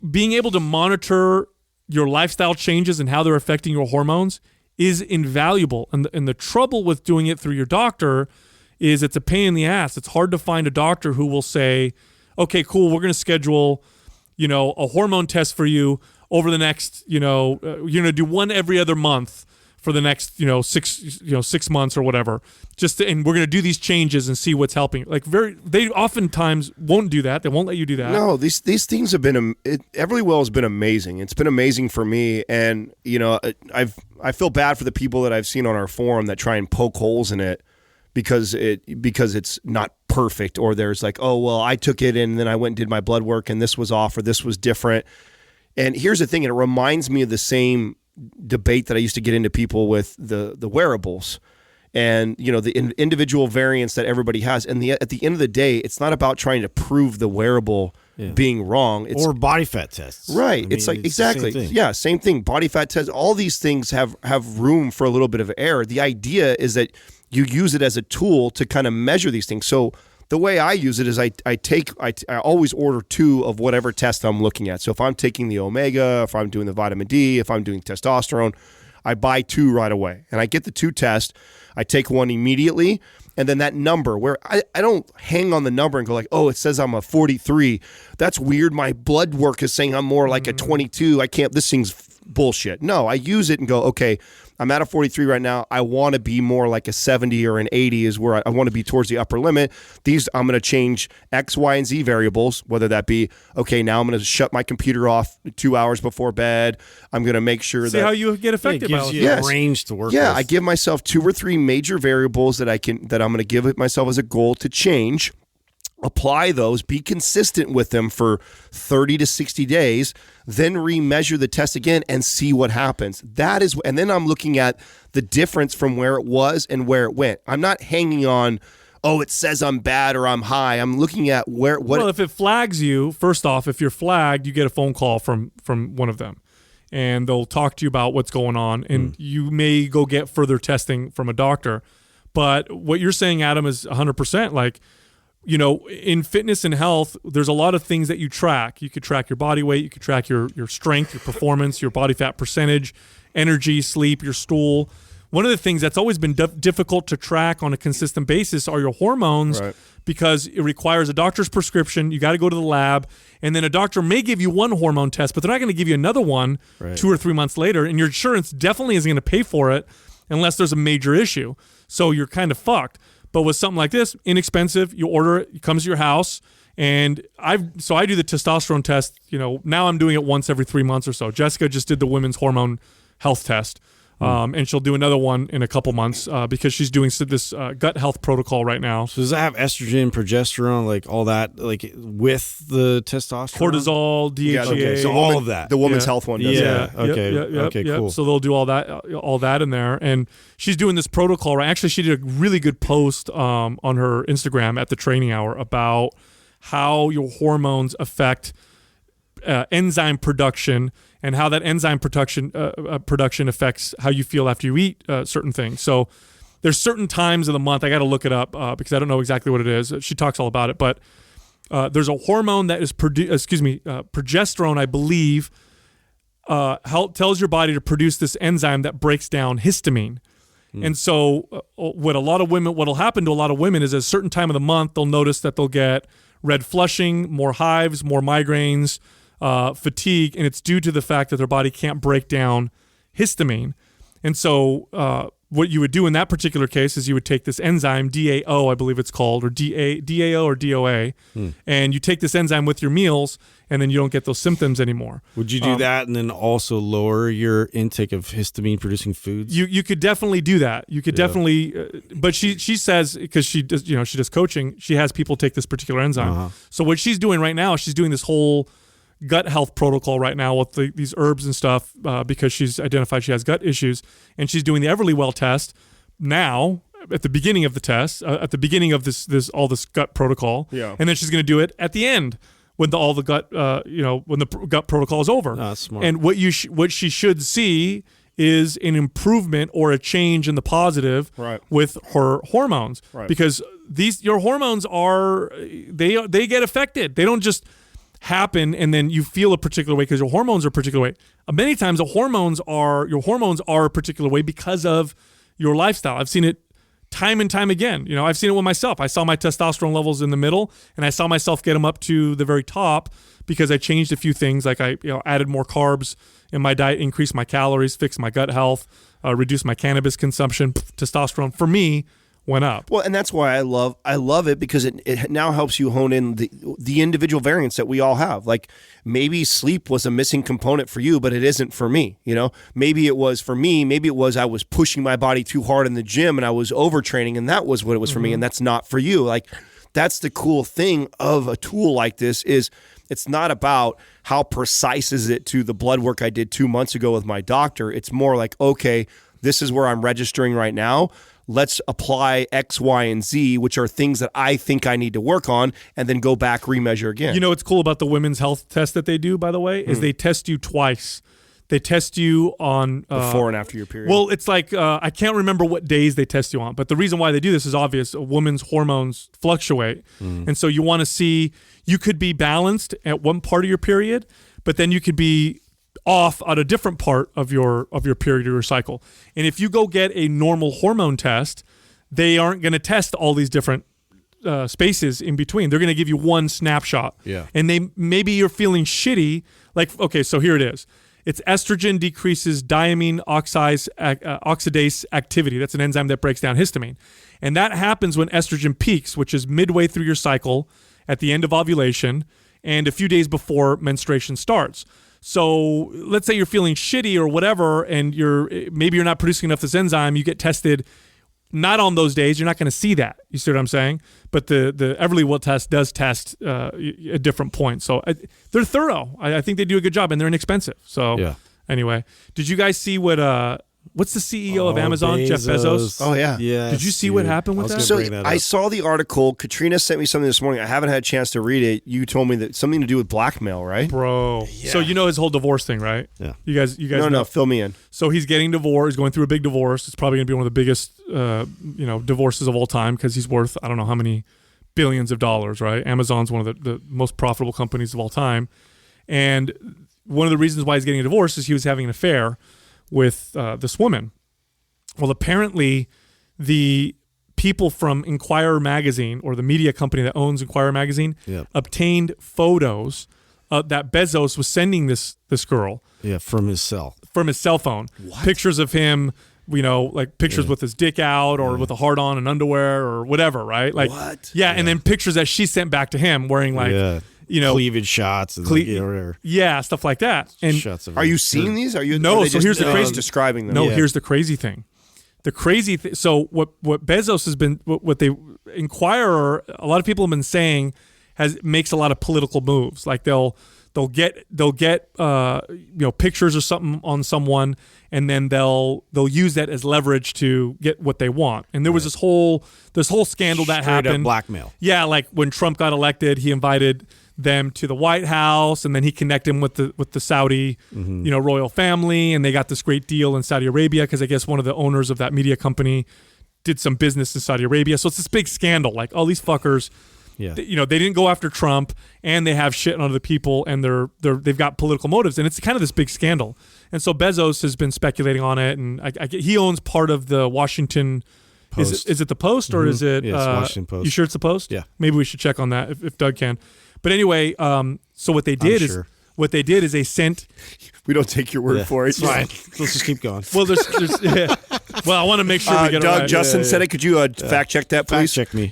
Being able to monitor your lifestyle changes and how they're affecting your hormones is invaluable. And the trouble with doing it through your doctor is it's a pain in the ass. It's hard to find a doctor who will say, okay, cool, we're going to schedule, a hormone test for you over the next, you're going to do one every other month for the next, 6 months or whatever. And we're going to do these changes and see what's helping. They oftentimes won't do that. They won't let you do that. No, these things have been Everlywell has been amazing. It's been amazing for me, and I feel bad for the people that I've seen on our forum that try and poke holes in it because it's not perfect, or there's like, oh well, I took it and then I went and did my blood work and this was off or this was different. And here's the thing, and it reminds me of the same debate that I used to get into people with the wearables and the individual variants that everybody has, and at the end of the day, it's not about trying to prove the wearable being wrong. It's or body fat tests, right? It's exactly same thing. Body fat tests, all these things have room for a little bit of error. The idea is that you use it as a tool to kind of measure these things. So the way I use it is I always order 2 of whatever test I'm looking at. So if I'm taking the omega, if I'm doing the vitamin D, if I'm doing testosterone, I buy 2 right away. And I get the 2 tests. I take one immediately. And then that number, where I don't hang on the number and go like, oh, it says I'm a 43. That's weird. My blood work is saying I'm more like a 22. This thing's bullshit. No, I use it and go, okay, I'm at a 43 right now. I want to be more like a 70 or an 80 is where I want to be towards the upper limit. I'm going to change X, Y, and Z variables, whether that be, okay, now I'm going to shut my computer off 2 hours before bed. I'm going to make sure See how you get affected by it. it. Gives you a range to work with. I give myself 2 or 3 major variables that I'm going to give myself as a goal to change. Apply those, be consistent with them for 30 to 60 days, then remeasure the test again and see what happens. And then I'm looking at the difference from where it was and where it went. I'm not hanging on, oh, it says I'm bad or I'm high. I'm looking at if it flags you, first off, if you're flagged, you get a phone call from one of them. And they'll talk to you about what's going on, and you may go get further testing from a doctor. But what you're saying, Adam, is 100%. In fitness and health, there's a lot of things that you track. You could track your body weight, you could track your strength, your performance, your body fat percentage, energy, sleep, your stool. One of the things that's always been difficult to track on a consistent basis are your hormones, right? Because it requires a doctor's prescription. You got to go to the lab, and then a doctor may give you one hormone test, but they're not going to give you another one 2 or 3 months later, and your insurance definitely isn't going to pay for it unless there's a major issue. So you're kind of fucked. But with something like this, inexpensive, you order it, it comes to your house, and I do the testosterone test. Now I'm doing it once every 3 months or so. Jessica just did the women's hormone health test, and she'll do another one in a couple months because she's doing this gut health protocol right now. So does that have estrogen, progesterone, like all that, like with the testosterone? Cortisol, DHEA. Yeah, okay. So all of that. The woman's health one does. Yeah. Yeah. Okay, cool. So they'll do all that in there. And she's doing this protocol, right? Actually, she did a really good post on her Instagram at the training hour about how your hormones affect enzyme production and how that enzyme production affects how you feel after you eat certain things. So there's certain times of the month, I got to look it up because I don't know exactly what it is. She talks all about it, but there's a hormone that is progesterone, I believe, tells your body to produce this enzyme that breaks down histamine. And so what'll happen to a lot of women is at a certain time of the month, they'll notice that they'll get red flushing, more hives, more migraines, fatigue, and it's due to the fact that their body can't break down histamine. And so what you would do in that particular case is you would take this enzyme, DAO, I believe it's called, or DAO or DOA, and you take this enzyme with your meals, and then you don't get those symptoms anymore. Would you do that and then also lower your intake of histamine-producing foods? You could definitely do that. You could definitely, but she says, because she does, she does coaching, she has people take this particular enzyme. So what she's doing right now, she's doing this whole gut health protocol right now with these herbs and stuff because she's identified she has gut issues, and she's doing the Everlywell test now at the beginning of the test, at the beginning of this gut protocol, and then she's going to do it at the end when all the gut when the gut protocol is over. That's smart. And what she should see is an improvement or a change in the positive with her hormones, because your hormones they get affected. They don't just happen and then you feel a particular way because your hormones are a particular way. Many times your hormones are a particular way because of your lifestyle. I've seen it time and time again. I've seen it with myself. I saw my testosterone levels in the middle, and I saw myself get them up to the very top because I changed a few things, like I added more carbs in my diet, increased my calories, fixed my gut health, reduced my cannabis consumption. Testosterone for me went up. Well, and that's why I love it, because it now helps you hone in the individual variants that we all have. Like, maybe sleep was a missing component for you, but it isn't for me. Maybe it was for me. Maybe it was I was pushing my body too hard in the gym and I was overtraining, and that was what it was for me, and that's not for you. Like, that's the cool thing of a tool like this is it's not about how precise is it to the blood work I did 2 months ago with my doctor. It's more like, okay, this is where I'm registering right now. Let's apply X, Y, and Z, which are things that I think I need to work on, and then go back, remeasure again. What's cool about the women's health test that they do, by the way, is they test you twice. They test you on before and after your period. Well, it's like I can't remember what days they test you on, but the reason why they do this is obvious. A woman's hormones fluctuate, and so you want to see, you could be balanced at one part of your period, but then you could be off on a different part of your period or your cycle. And if you go get a normal hormone test, they aren't going to test all these different spaces in between. They're going to give you one snapshot. Yeah. And maybe you're feeling shitty. Like, okay, so here it is. It's estrogen decreases diamine oxidase activity. That's an enzyme that breaks down histamine. And that happens when estrogen peaks, which is midway through your cycle, at the end of ovulation, and a few days before menstruation starts. So let's say you're feeling shitty or whatever, and maybe you're not producing enough of this enzyme. You get tested not on those days. You're not going to see that. You see what I'm saying? But the Everlywell test does test at different points. So they're thorough. I think they do a good job, and they're inexpensive. So anyway, did you guys see what's the CEO of Amazon, Jeff Bezos? Oh, yeah. Did you see what happened with that? So I saw the article. Katrina sent me something this morning. I haven't had a chance to read it. You told me that something to do with blackmail, right? Bro. Yeah. So his whole divorce thing, right? Yeah. You guys No, fill me in. So he's getting divorced. He's going through a big divorce. It's probably going to be one of the biggest divorces of all time, because he's worth, I don't know how many billions of dollars, right? Amazon's one of the most profitable companies of all time. And one of the reasons why he's getting a divorce is he was having an affair with this woman. Well, apparently the people from Inquirer magazine, or the media company that owns Inquirer magazine, obtained photos that Bezos was sending this girl. Yeah, from his cell phone. What? Pictures of him, like pictures with his dick out, or with a heart on and underwear or whatever, right? Like, what? Yeah, and then pictures that she sent back to him wearing cleavage shots and stuff like that. And shots of are you seeing these? Are you? No. Are So here's the crazy. Describing them. No. Yeah. Here's the crazy thing. So what Bezos has been, what they Inquirer, a lot of people have been saying, makes a lot of political moves. Like they'll get pictures or something on someone, and then they'll use that as leverage to get what they want. And there was this whole scandal that happened. Straight up blackmail. Yeah, like when Trump got elected, he invited them to the White House, and then he connected them with the Saudi royal family, and they got this great deal in Saudi Arabia, because I guess one of the owners of that media company did some business in Saudi Arabia. So it's this big scandal. Like, all these fuckers. Yeah. They didn't go after Trump, and they have shit on other people, and they've got political motives, and it's kind of this big scandal. And so Bezos has been speculating on it, and he owns part of the Washington Post. Is it the Post, or is it? Yeah, it's Washington Post. You sure it's the Post? Yeah. Maybe we should check on that if Doug can. But anyway, so what they did is they sent. We don't take your word for it. It's fine. Let's just keep going. Well, there's Well, I want to make sure we get Doug, it right. Justin said it. Could you fact check that, please? Fact check me.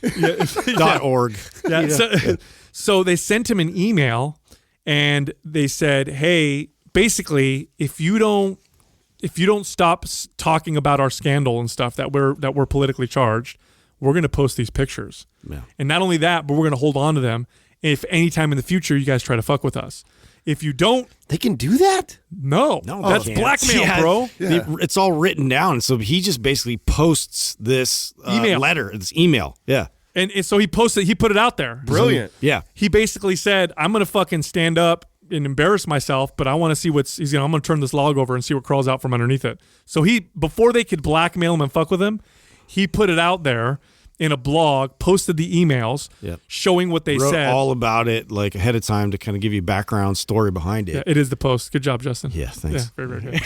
.org. Yeah. So they sent him an email, and they said, "Hey, basically, if you don't stop talking about our scandal and stuff that we're politically charged, we're going to post these pictures. Yeah. And not only that, but we're going to hold on to them if anytime in the future you guys try to fuck with us. If you don't, They can do that? no, that's they can't. blackmail, Yeah. bro. It's all written down. So he just basically posts this Email. this email. Yeah. And so he put it out there. Brilliant. Yeah. He basically said, I'm going to fucking stand up and embarrass myself, but I want to see I'm going to turn this log over and see what crawls out from underneath it. So before they could blackmail him and fuck with him, he put it out there in a blog, posted the emails, showing what they Wrote said. all about it like ahead of time to kind of give you background story behind it. Yeah, it is the post. Good job, Justin. Yeah, thanks. Yeah, very, very good.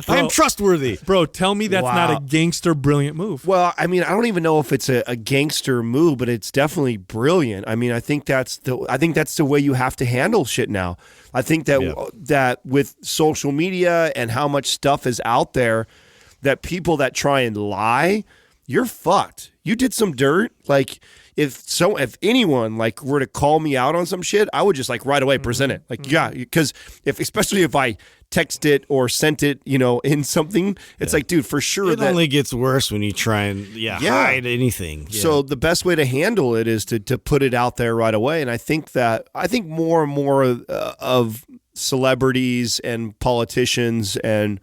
I am trustworthy. Bro, tell me that's not Wow. a gangster brilliant move. Well, I mean, I don't even know if it's a gangster move, but it's definitely brilliant. I mean, I think that's the way you have to handle shit now. I think that with social media and how much stuff is out there, that people that try and lie, you're fucked. You did some dirt. Like if anyone like were to call me out on some shit, I would just like right away present it. Like because especially if I text it or sent it, in something, it's like, dude, for sure It only gets worse when you try and hide anything. Yeah. So the best way to handle it is to put it out there right away. And I think more and more of celebrities and politicians and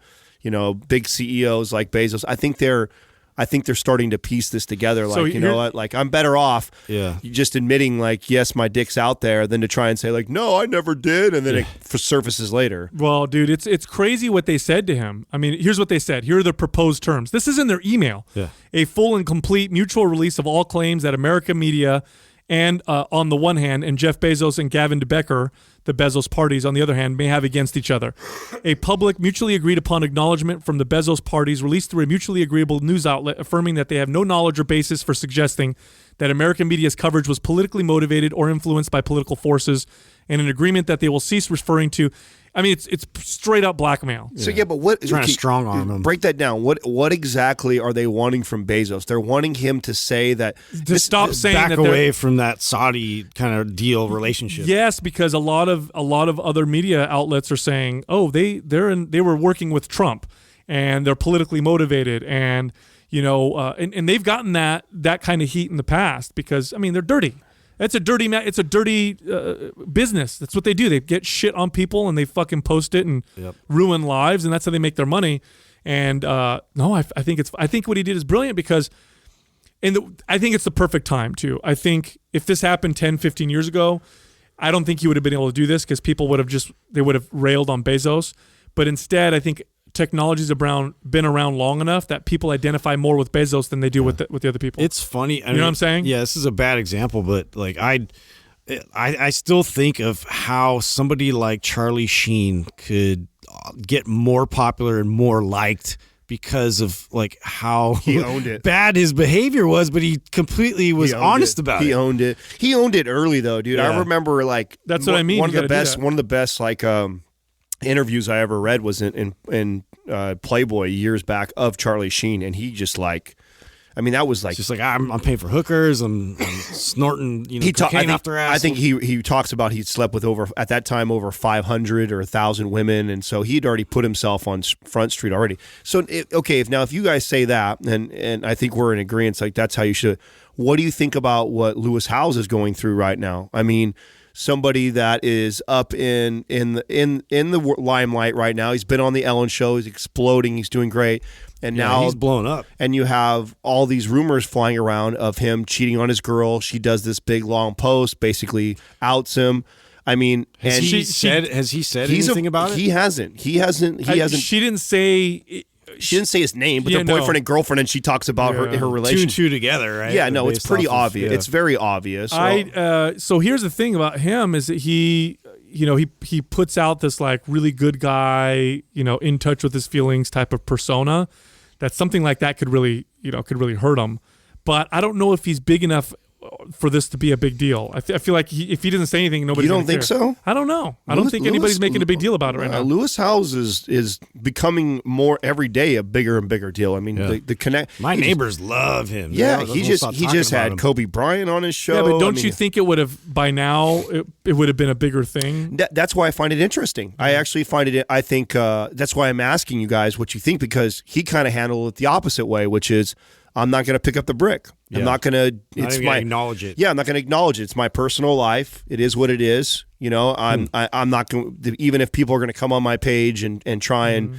big CEOs like Bezos, I think they're starting to piece this together. Like, So you know what? Like, I'm better off just admitting, like, yes, my dick's out there than to try and say, like, no, I never did. And then it surfaces later. Well, dude, it's crazy what they said to him. I mean, here's what they said. Here are the proposed terms. This is in their email. Yeah. A full and complete mutual release of all claims that American media and on the one hand, and Jeff Bezos and Gavin DeBecker, the Bezos parties, on the other hand, may have against each other. A public, mutually agreed upon acknowledgement from the Bezos parties released through a mutually agreeable news outlet affirming that they have no knowledge or basis for suggesting that American media's coverage was politically motivated or influenced by political forces, and an agreement that they will cease referring to. I mean, it's straight up blackmail. So but what Trying to strong arm him. Break that down. What exactly are they wanting from Bezos? They're wanting him to say that To stop saying back that away from that Saudi kind of deal relationship. Yes, because a lot of other media outlets are saying, "Oh, they were working with Trump, and they're politically motivated, and and they've gotten that kind of heat in the past because I mean they're dirty. It's a dirty business. That's what they do. They get shit on people and they fucking post it and ruin lives, and that's how they make their money. And I think what he did is brilliant because. I think it's the perfect time, too. I think if this happened 10, 15 years ago, I don't think he would have been able to do this because people would have railed on Bezos. But instead, I think technology's been around long enough that people identify more with Bezos than they do with the other people. It's funny. You know what I'm saying? Yeah, this is a bad example, but like I still think of how somebody like Charlie Sheen could get more popular and more liked because of like how he owned it. Bad his behavior was, but he completely was honest about it. He owned it. He owned it early though, dude. Yeah. I remember like that's what I mean. One of the best like interviews I ever read was in Playboy years back of Charlie Sheen, and he just like. I mean, that was like just like I'm paying for hookers. I'm snorting, cocaine off their ass. I think he talks about he slept with at that time over 500 or 1,000 women, and so he'd already put himself on Front Street already. So if you guys say that, and I think we're in agreement, like that's how you should. What do you think about what Lewis Howes is going through right now? I mean, somebody that is up in the limelight right now. He's been on the Ellen Show. He's exploding. He's doing great. And now he's blown up. And you have all these rumors flying around of him cheating on his girl. She does this big long post, basically outs him. I mean, has he said anything about it? He hasn't. She didn't say. She didn't say his name, but they're boyfriend and girlfriend, and she talks about her relationship. Two together, right? Yeah, no, it's pretty obvious. Yeah. It's very obvious. So here's the thing about him is that he puts out this like really good guy, in touch with his feelings type of persona. That something like that could really hurt him. But I don't know if he's big enough for this to be a big deal. I feel like if he doesn't say anything, nobody. You don't think so? I don't know. I don't think anybody's making a big deal about it right now. Lewis Howes is becoming more every day a bigger and bigger deal. I mean, the connect. My neighbors love him. Yeah, he just had Kobe Bryant on his show. Yeah, but don't you think it would have by now? It would have been a bigger thing. That's why I find it interesting. I actually find it. I think that's why I'm asking you guys what you think, because he kind of handled it the opposite way, which is, I'm not going to pick up the brick. Yeah. I'm not going to. It's my acknowledge it. Yeah, I'm not going to acknowledge it. It's my personal life. It is what it is. You know, I'm not going. Even if people are going to come on my page and try and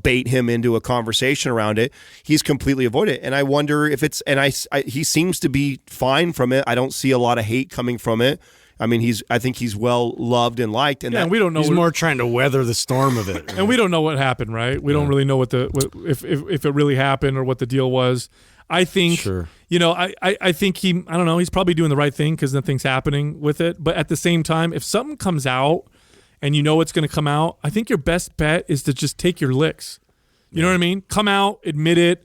bait him into a conversation around it, he's completely avoided it. And I wonder if it's. And he seems to be fine from it. I don't see a lot of hate coming from it. I mean, I think he's well loved and liked, and we don't know. He's more trying to weather the storm of it, right? And we don't know what happened, right? We don't really know if it really happened or what the deal was. I think, I think I don't know. He's probably doing the right thing because nothing's happening with it. But at the same time, if something comes out and you know it's going to come out, I think your best bet is to just take your licks. You know what I mean? Come out, admit it,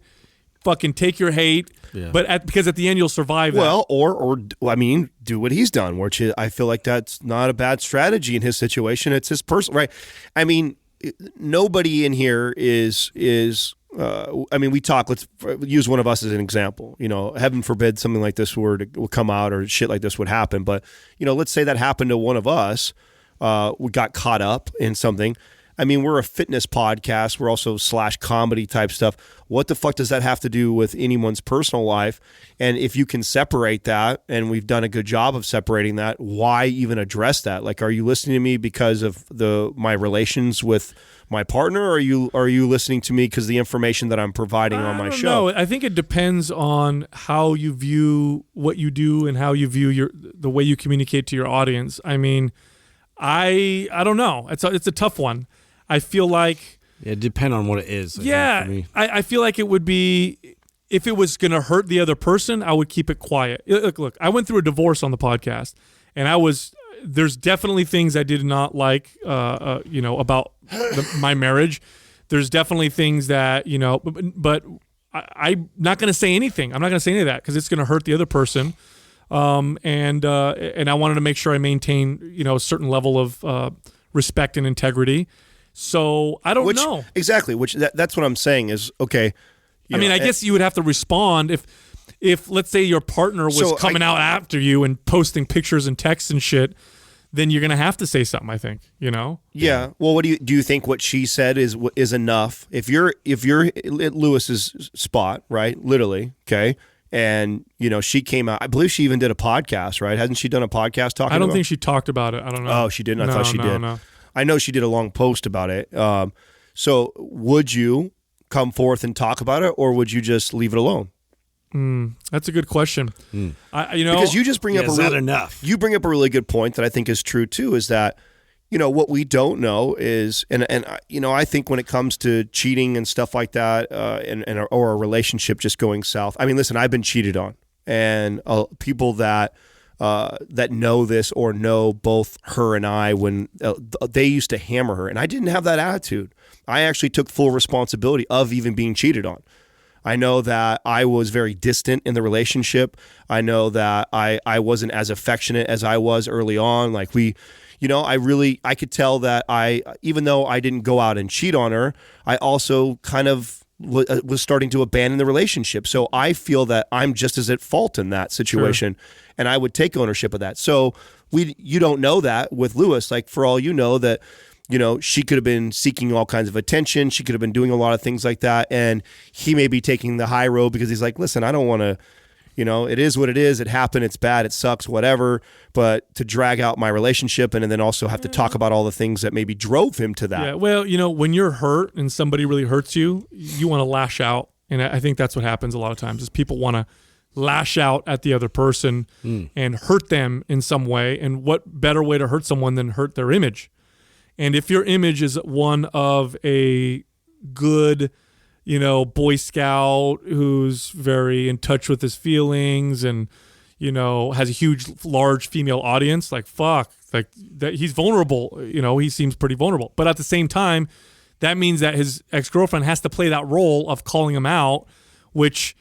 fucking take your hate. Yeah. But because at the end you'll survive. Well, or I mean, do what he's done, which I feel like that's not a bad strategy in his situation. It's his personal right. I mean, nobody in here is. I mean, we talk. Let's use one of us as an example. You know, heaven forbid something like this will come out or shit like this would happen. But let's say that happened to one of us. We got caught up in something. I mean, we're a fitness podcast. We're also / comedy type stuff. What the fuck does that have to do with anyone's personal life? And if you can separate that, and we've done a good job of separating that, why even address that? Like, are you listening to me because of my relations with my partner, or are you listening to me because the information that I'm providing on my show? No, I think it depends on how you view what you do and how you view the way you communicate to your audience. I mean, I don't know. It's a tough one. I feel like it depends on what it is. I feel like it would be, if it was going to hurt the other person, I would keep it quiet. Look, I went through a divorce on the podcast, and there's definitely things I did not like, about my marriage. There's definitely things that, but I'm not going to say anything. I'm not going to say any of that because it's going to hurt the other person. And I wanted to make sure I maintain, a certain level of respect and integrity. So I don't know exactly. That's what I'm saying is okay. I mean, I guess you would have to respond if let's say your partner was coming out after you and posting pictures and texts and shit. Then you're gonna have to say something. I think Yeah. Well, what do you think? What she said is enough. If you're at Lewis's spot, right? Literally, okay. And she came out. I believe she even did a podcast, right? Hasn't she done a podcast talking? I don't think she talked about it. I don't know. Oh, she didn't. I thought she did. No. I know she did a long post about it. So would you come forth and talk about it, or would you just leave it alone? That's a good question. Because you just bring up You bring up a really good point that I think is true too. Is that what we don't know is, and I think when it comes to cheating and stuff like that, or a relationship just going south. I mean, listen, I've been cheated on, and people that know this or know both her and I, when they used to hammer her, and I didn't have that attitude. I actually took full responsibility of even being cheated on. I know that I was very distant in the relationship. I know that I wasn't as affectionate as I was early on. Like I could tell that even though I didn't go out and cheat on her, I also kind of was starting to abandon the relationship. So I feel that I'm just as at fault in that situation, and I would take ownership of that. So you don't know that with Lewis. Like, for all you know, that she could have been seeking all kinds of attention. She could have been doing a lot of things like that, and he may be taking the high road because he's like, listen, I don't want to. It is what it is. It happened. It's bad. It sucks. Whatever. But to drag out my relationship and then also have to talk about all the things that maybe drove him to that. Yeah. Well, when you're hurt and somebody really hurts you, you want to lash out, and I think that's what happens a lot of times. Is people want to lash out at the other person and hurt them in some way. And what better way to hurt someone than hurt their image? And if your image is one of a good, Boy Scout who's very in touch with his feelings and, has a huge, large female audience, like, fuck, like that, he's vulnerable. He seems pretty vulnerable. But at the same time, that means that his ex-girlfriend has to play that role of calling him out, which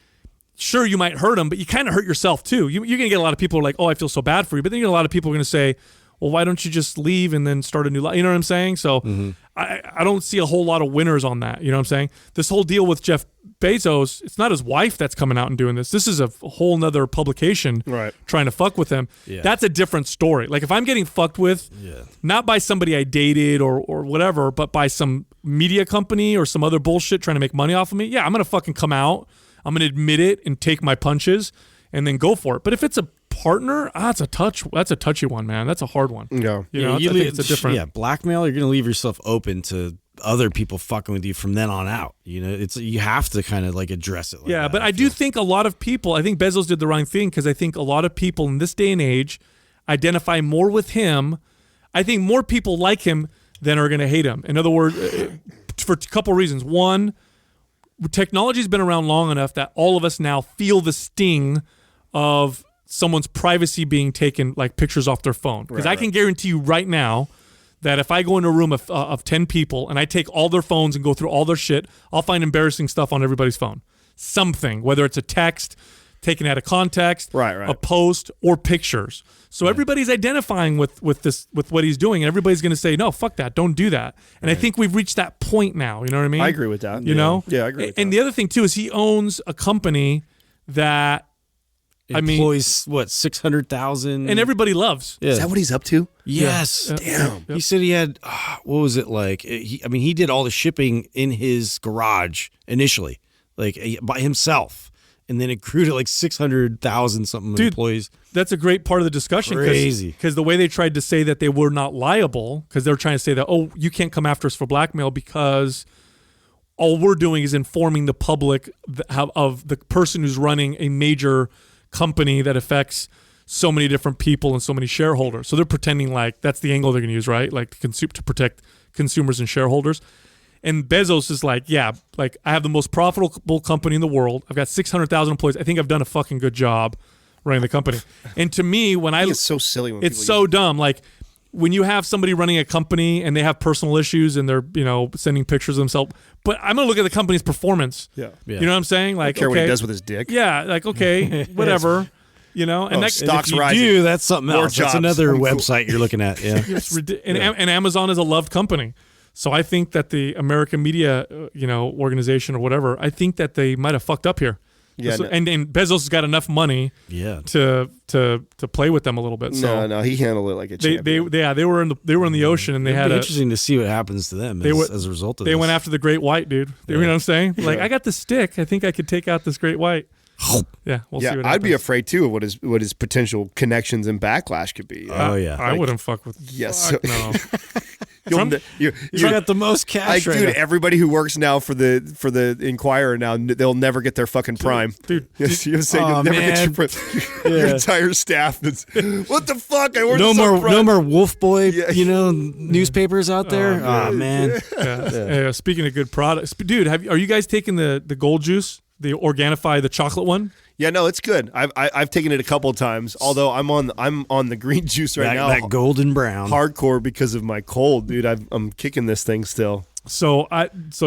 sure, you might hurt them, but you kind of hurt yourself too. You're going to get a lot of people who are like, oh, I feel so bad for you. But then you get a lot of people who are going to say, well, why don't you just leave and then start a new life? You know what I'm saying? So I don't see a whole lot of winners on that. You know what I'm saying? This whole deal with Jeff Bezos, it's not his wife that's coming out and doing this. This is a whole nother publication trying to fuck with him. Yeah. That's a different story. Like if I'm getting fucked with, not by somebody I dated or whatever, but by some media company or some other bullshit trying to make money off of me, I'm going to fucking come out. I'm going to admit it and take my punches and then go for it. But if it's a partner, that's a touchy one, man. That's a hard one. Yeah. You know, I think it's a different blackmail, you're going to leave yourself open to other people fucking with you from then on out. You know, you have to kind of like address it like that, but I do think a lot of people, I think Bezos did the wrong thing because I think a lot of people in this day and age identify more with him. I think more people like him than are going to hate him. In other words, for a couple reasons. One, technology's been around long enough that all of us now feel the sting of someone's privacy being taken, like pictures off their phone. Because I can guarantee you right now that if I go into a room of 10 people and I take all their phones and go through all their shit, I'll find embarrassing stuff on everybody's phone. Something, whether it's a text taken out of context, a post, or pictures. So everybody's identifying with what he's doing, and everybody's going to say, no, fuck that, don't do that. And I think we've reached that point now. You know what I mean? I agree with that. You know? Yeah, I agree with that. And the other thing, too, is he owns a company that employs 600,000, and everybody loves. Is that what he's up to? Yes. Damn. He said he had what was it like? He did all the shipping in his garage initially, like by himself, and then it grew to like 600,000 something employees. That's a great part of the discussion. Crazy. Because the way they tried to say that they were not liable, because they're trying to say that, oh, you can't come after us for blackmail because all we're doing is informing the public of the person who's running a major company that affects so many different people and so many shareholders. So they're pretending like that's the angle they're going to use, right? Like to protect consumers and shareholders. And Bezos is like, like I have the most profitable company in the world. I've got 600,000 employees. I think I've done a fucking good job running the company. And to me, when it's so silly when it's so dumb. Like when you have somebody running a company and they have personal issues and they're, sending pictures of themselves, but I'm going to look at the company's performance. Yeah. You know what I'm saying? Like, I don't care what he does with his dick. Yeah. Like, okay, whatever. And stocks if you rising. do, that's something More else. jobs. That's another website you're looking at. Yeah. And Amazon is a loved company. So I think that the American media, organization or whatever, I think that they might have fucked up here. Yeah, and Bezos has got enough money to play with them a little bit. So no, he handled it like a champion. They were in the ocean, and they had interesting to see what happens to them as a result of this. They went after the great white dude. You know what I'm saying? Like, I got the stick. I think I could take out this great white. Yeah, we'll see what happens. I'd be afraid too of what his potential connections and backlash could be. I wouldn't fuck with. Yes, no. you got the most cash, dude. now. Everybody who works now for the Inquirer now, they'll never get their fucking prime, dude. Yes, you'll say you'll never get your entire staff. What the fuck? I work no more Wolf Boy, newspapers out there. Oh man. Speaking of good products, dude, are you guys taking the gold juice? The Organifi, the chocolate one? Yeah, no, it's good. I've taken it a couple of times. Although I'm on the green juice right now. That golden brown. Hardcore because of my cold, dude. I'm kicking this thing still. So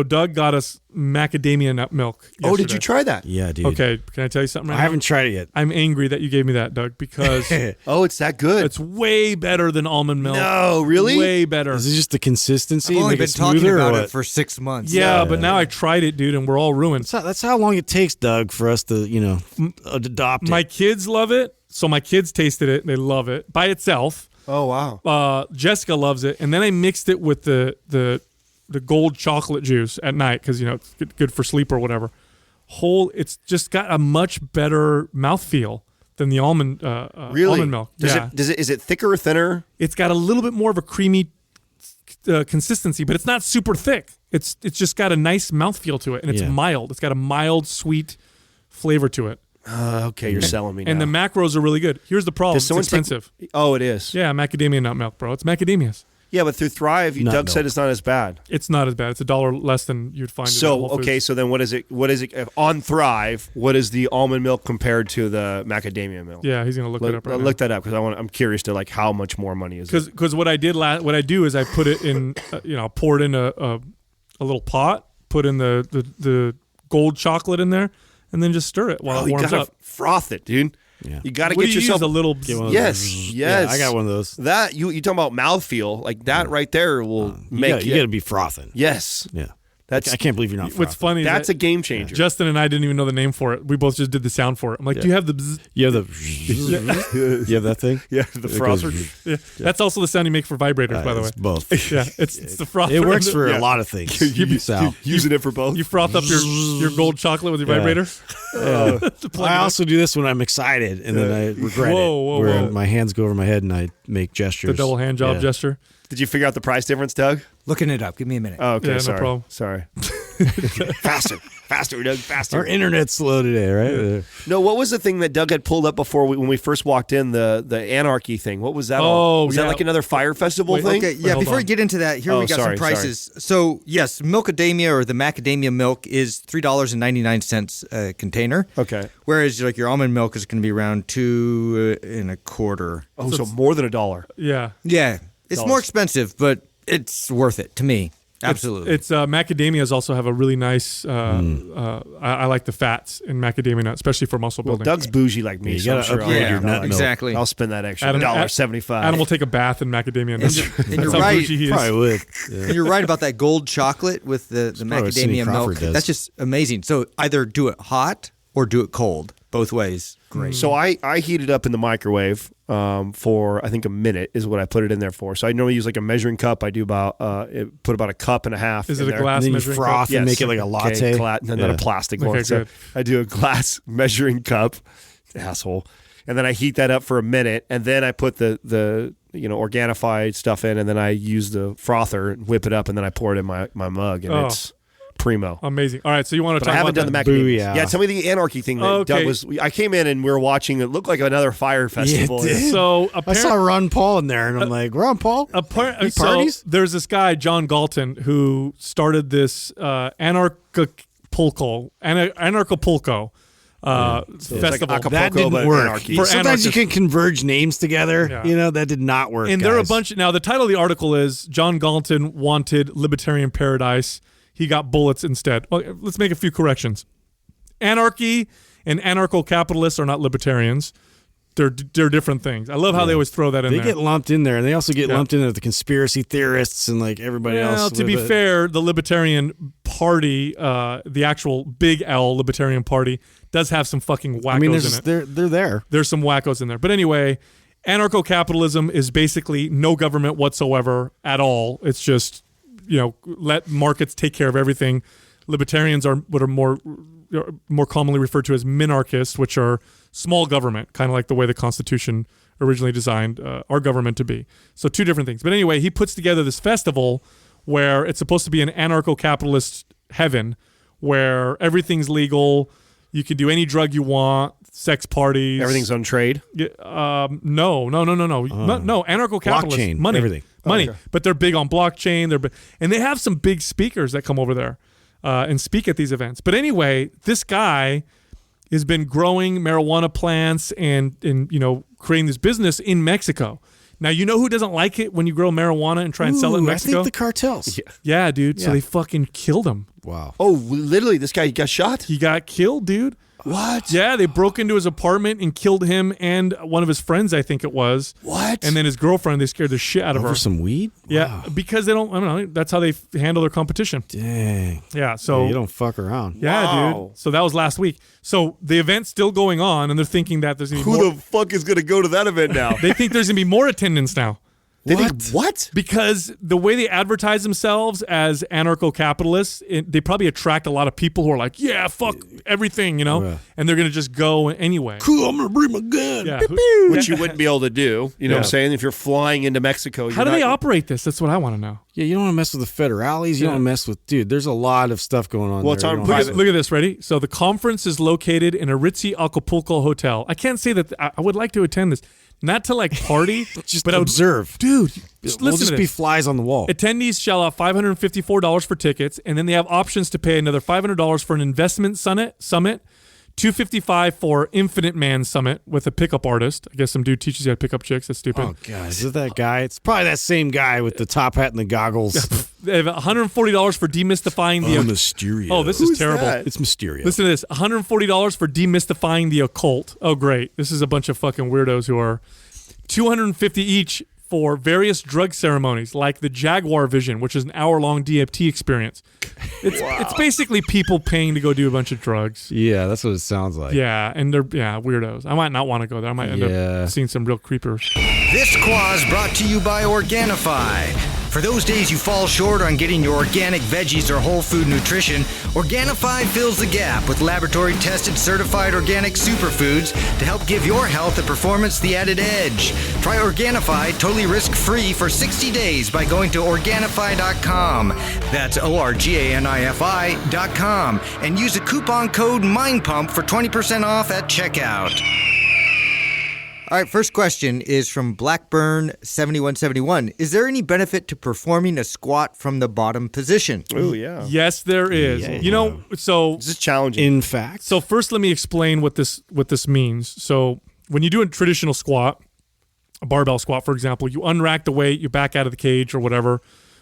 Doug got us macadamia nut milk yesterday. Oh, did you try that? Yeah, dude. Okay, can I tell you something right now? I haven't tried it yet. I'm angry that you gave me that, Doug, because oh, it's that good. It's way better than almond milk. No, really? Way better. Is it just the consistency? I've only been talking about it for 6 months. Yeah, but now I tried it, dude, and we're all ruined. That's how long it takes, Doug, for us to, adopt it. My kids love it, so my kids tasted it, and they love it by itself. Oh, wow. Jessica loves it, and then I mixed it with the gold chocolate juice at night because it's good for sleep or whatever. It's just got a much better mouthfeel than the almond almond milk. Is it thicker or thinner? It's got a little bit more of a creamy consistency, but it's not super thick. It's just got a nice mouthfeel to it, and it's mild. It's got a mild, sweet flavor to it. Okay, you're selling me now. And the macros are really good. Here's the problem. It's expensive. Oh, it is? Yeah, macadamia nut milk, bro. It's macadamias. Yeah, but through Thrive, Doug said it's not as bad. It's not as bad. It's $1 less than you'd find. So okay, so then what is it? On Thrive? What is the almond milk compared to the macadamia milk? Yeah, he's gonna look that up right now. Look that up because I'm curious to how much more money is it? Because what I do is I put it in, pour it in a little pot, put in the gold chocolate in there, and and then just stir it while it you warms gotta up. froth it, dude. Yeah. You got to What get do you yourself use, a little? Yes. Yeah, I got one of those. That you talking about mouthfeel, like that right there will make You got to be frothing. Yes. Yeah. That's I can't believe you're not frothing. What's funny? That's is a game changer. Justin and I didn't even know the name for it. We both just did the sound for it. I'm like, do you have the? Bzz? You have the you have that thing? Yeah, the It goes- frother. Yeah. That's also the sound you make for vibrators, by the way. It's both. Yeah, it's the froth. It works for Yeah. a lot of things. Sal. Using it for both. You froth up your gold chocolate with your Yeah. vibrator. To plug it I in. also do this when I'm excited and then I regret Whoa, it. Where whoa. my hands go over my head and I make gestures. the double hand job Yeah. gesture. Did you figure out the price difference, Doug? Looking it up. Give me a minute. Oh, okay. Yeah, no sorry. problem. Sorry. faster, Doug. Faster. Our internet's slow today, right? No, what was the thing that Doug had pulled up before when we first walked in? The anarchy thing. What was that? Oh, was yeah. that like another fire festival Wait, thing? Okay, yeah, hold before on. we get into that, here Oh, we got sorry, some prices. So, yes, Milkademia or the macadamia milk is $3.99 a container. Okay. Whereas like your almond milk is going to be around $2.25. Oh, so more than $1. Yeah. Yeah, it's Dollars. more expensive, but it's worth it to me. Absolutely. It's macadamias also have a really nice. I like the fats in macadamia nut, especially for muscle Well, building. Doug's bougie like me, You so I'm gotta sure upgrade I'll, your nut milk. exactly. I'll spend that extra Adam- $1.75. Adam will take a bath in macadamia nuts. and That's you're how right. bougie he is. Probably would. Yeah. And you're right about that gold chocolate with the probably what Cindy macadamia Crawford milk. does. That's just amazing. So either do it hot or do it cold. Both ways. Great. So I heat it up in the microwave for I think a minute is what I put it in there for. So I normally use like a measuring cup. I do about put about a cup and a half. Is in it a there. glass And then you measuring froth cup? and make it like a latte. Okay, and then a plastic one. Okay, So good. I do a glass measuring cup, asshole, and then I heat that up for a minute, and then I put the Organifi stuff in, and then I use the frother and whip it up, and then I pour it in my mug, and Oh. it's primo. Amazing. All right, so you want to But talk I haven't about done the macadamia. Booyah. Yeah, tell me the anarchy thing that Doug Okay. was. I came in and we were watching. It looked like another fire festival. it did. So I saw apparently, Ron Paul in there and I'm like, Ron Paul? He so parties? there's this guy John Galton who started this anarchopulco festival. Acapulco, That didn't but work. anarchy. For Sometimes you anarchists. can converge names together. Yeah. You know, that did not work. And there are a guys. bunch. Now, the title of the article is John Galton wanted libertarian paradise. He got bullets instead. Well, let's make a few corrections. Anarchy and anarcho-capitalists are not libertarians. They're different things. I love how they always throw that in They there. get lumped in there, and they also get Yeah. lumped in with the conspiracy theorists and like everybody Well, else. to be fair, the Libertarian Party, the actual big L Libertarian Party, does have some fucking wackos I mean, in it. they're there. There's some wackos in there. But anyway, anarcho-capitalism is basically no government whatsoever at all. It's just, let markets take care of everything. Libertarians are what are more commonly referred to as minarchists, which are small government, kind of like the way the Constitution originally designed our government to be. So two different things. But anyway, he puts together this festival where it's supposed to be an anarcho-capitalist heaven where everything's legal. You can do any drug you want, sex parties. Everything's on trade. No. No, anarcho-capitalist. Blockchain, Money. everything. Money. Okay. But they're big on blockchain. And they have some big speakers that come over there and speak at these events. But anyway, this guy has been growing marijuana plants and creating this business in Mexico. Now, you know who doesn't like it when you grow marijuana and try and sell it in Ooh, Mexico? I think the cartels. Yeah, dude. So Yeah. they fucking killed him. Wow. Oh, literally, this guy got shot. He got killed, dude. What? Yeah, they broke into his apartment and killed him and one of his friends, I think it was. What? And then his girlfriend, they scared the shit out of Over her. some weed? Yeah, Wow. because I don't know. That's how they handle their competition. Dang. Yeah, so You don't fuck around. yeah, Wow. dude. So that was last week. So the event's still going on, and they're thinking that there's gonna be Who more. the fuck is going to go to that event now? They think there's gonna be more attendance now. What? Because the way they advertise themselves as anarcho-capitalists, they probably attract a lot of people who are like, yeah, fuck everything, Yeah. and they're going to just go anyway. Cool, I'm going to bring my gun. Yeah. Which you wouldn't be able to do. You know what I'm Yeah. saying? If you're flying into Mexico. How do they operate this? That's what I want to know. Yeah, you don't want to mess with the federales. You don't want to mess with, dude, there's a lot of stuff going on Well, there. it's on You don't private. have to- Look at this. Ready? So the conference is located in a ritzy Acapulco hotel. I can't say that I would like to attend this. Not to like party, Just but I would observe. Dude, just We'll listen just to be this. flies on the wall. Attendees shell out $554 for tickets, and then they have options to pay another $500 for an investment summit $255 for Infinite Man Summit with a pickup artist. I guess some dude teaches you how to pick up chicks. That's stupid. Oh, God. Is it that guy? It's probably that same guy with the top hat and the goggles. They have $140 for demystifying the... Mysterio. Oh, this is terrible. that? It's Mysterio. Listen to this. $140 for demystifying the occult. Oh, great. This is a bunch of fucking weirdos who are... $250 each for various drug ceremonies, like the Jaguar Vision, which is an hour-long DMT experience. It's basically people paying to go do a bunch of drugs. Yeah, that's what it sounds like. Yeah, and they're weirdos. I might not want to go there. I might end up seeing some real creepers. This Quaz brought to you by Organifi. For those days you fall short on getting your organic veggies or whole food nutrition, Organifi fills the gap with laboratory-tested certified organic superfoods to help give your health and performance the added edge. Try Organifi totally risk-free for 60 days by going to Organifi.com. That's ORGANIFI.com. And use the coupon code MINDPUMP for 20% off at checkout. All right, first question is from Blackburn7171. Is there any benefit to performing a squat from the bottom position? Oh, yeah. Yes, there is. You know, so This is challenging. In fact. So first, let me explain what this means. So when you do a traditional squat, a barbell squat, for example, you unrack the weight, you back out of the cage or whatever,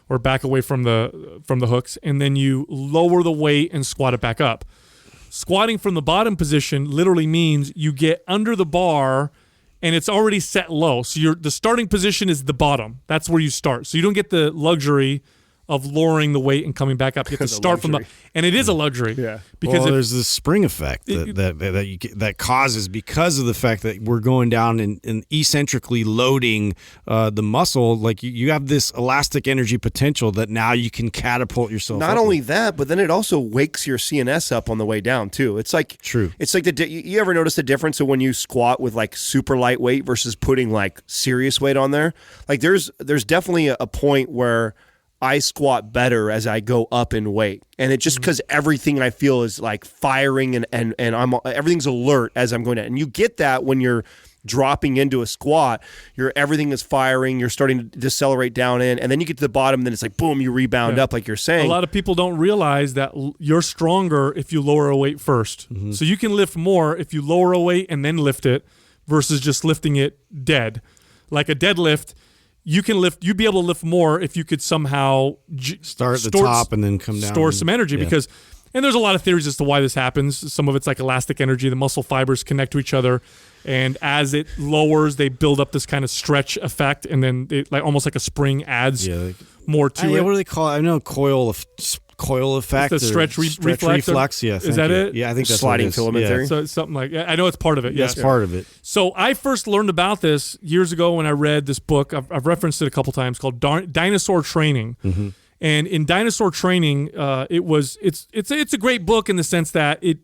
or back away from the hooks, and then you lower the weight and squat it back up. Squatting from the bottom position literally means you get under the bar and it's already set low. So the starting position is the bottom. That's where you start. So you don't get the luxury of lowering the weight and coming back up. You have to start from the, and it is a luxury. Yeah. Because there's this spring effect that causes because of the fact that we're going down and eccentrically loading the muscle. Like you have this elastic energy potential that now you can catapult yourself. Not up only that, but then it also wakes your CNS up on the way down too. It's like True. It's like you ever notice the difference of when you squat with like super light weight versus putting like serious weight on there? Like there's definitely a point where I squat better as I go up in weight. And it just because everything I feel is like firing and everything's alert as I'm going to. And you get that when you're dropping into a squat, everything is firing, you're starting to decelerate down in, and then you get to the bottom, and then it's like, boom, you rebound up like you're saying. A lot of people don't realize that you're stronger if you lower a weight first. So you can lift more if you lower a weight and then lift it versus just lifting it dead. Like a deadlift, you'd be able to lift more if you could somehow start at the top and then come down. Store some energy because, and there's a lot of theories as to why this happens. Some of it's like elastic energy. The muscle fibers connect to each other, and as it lowers, they build up this kind of stretch effect, and then it, like almost like a spring adds more to it. What do they call it? I know coil effect. It's the stretch reflex. Yeah, is that it? Yeah, I think that's sliding what it is. filament theory. So it's something like I know it's part of it. Yes, part of it. So I first learned about this years ago when I read this book. I've referenced it a couple times called Dinosaur Training. And in Dinosaur Training, it's a great book in the sense that it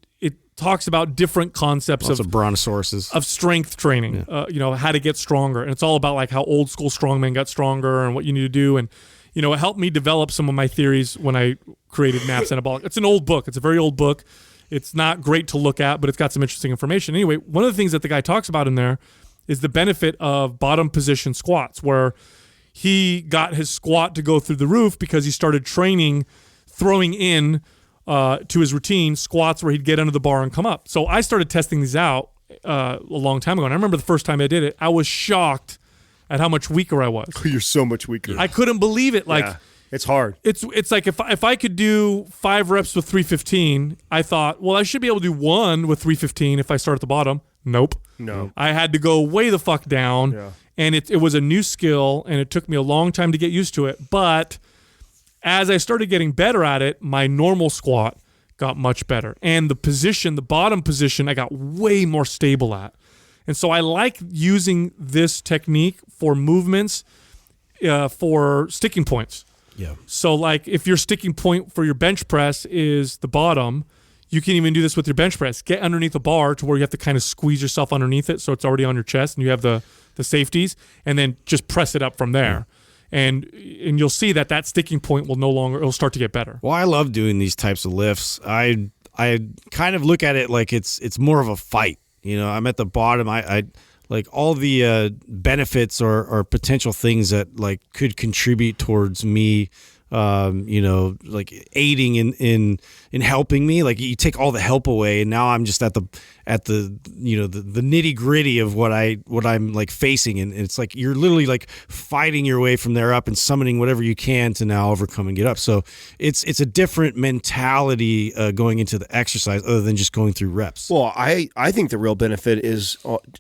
talks about different concepts of brontosauruses of strength training. How to get stronger, and it's all about like how old school strongmen got stronger and what you need to do. And it helped me develop some of my theories when I created Naps Anabolic. It's an old book. It's a very old book. It's not great to look at, but it's got some interesting information. Anyway, one of the things that the guy talks about in there is the benefit of bottom position squats, where he got his squat to go through the roof because he started throwing in to his routine squats where he'd get under the bar and come up. So I started testing these out a long time ago. And I remember the first time I did it, I was shocked at how much weaker I was. You're so much weaker. I couldn't believe it. Like, it's hard. It's like if I could do 5 reps with 315, I thought, well, I should be able to do 1 with 315 if I start at the bottom. Nope. No. I had to go way the fuck down. Yeah. And it was a new skill, and it took me a long time to get used to it. But as I started getting better at it, my normal squat got much better. And the bottom position, I got way more stable at. And so I like using this technique for movements for sticking points. Yeah. So like if your sticking point for your bench press is the bottom, you can even do this with your bench press. Get underneath the bar to where you have to kind of squeeze yourself underneath it so it's already on your chest and you have the safeties, and then just press it up from there. And you'll see that sticking point it'll start to get better. Well, I love doing these types of lifts. I kind of look at it like it's more of a fight. I'm at the bottom. I like all the benefits or potential things that like could contribute towards me, like aiding in in helping me. Like you take all the help away, and now I'm just at the the nitty gritty of what I'm like facing, and it's like you're literally like fighting your way from there up and summoning whatever you can to now overcome and get up. So it's a different mentality going into the exercise other than just going through reps. Well, I think the real benefit is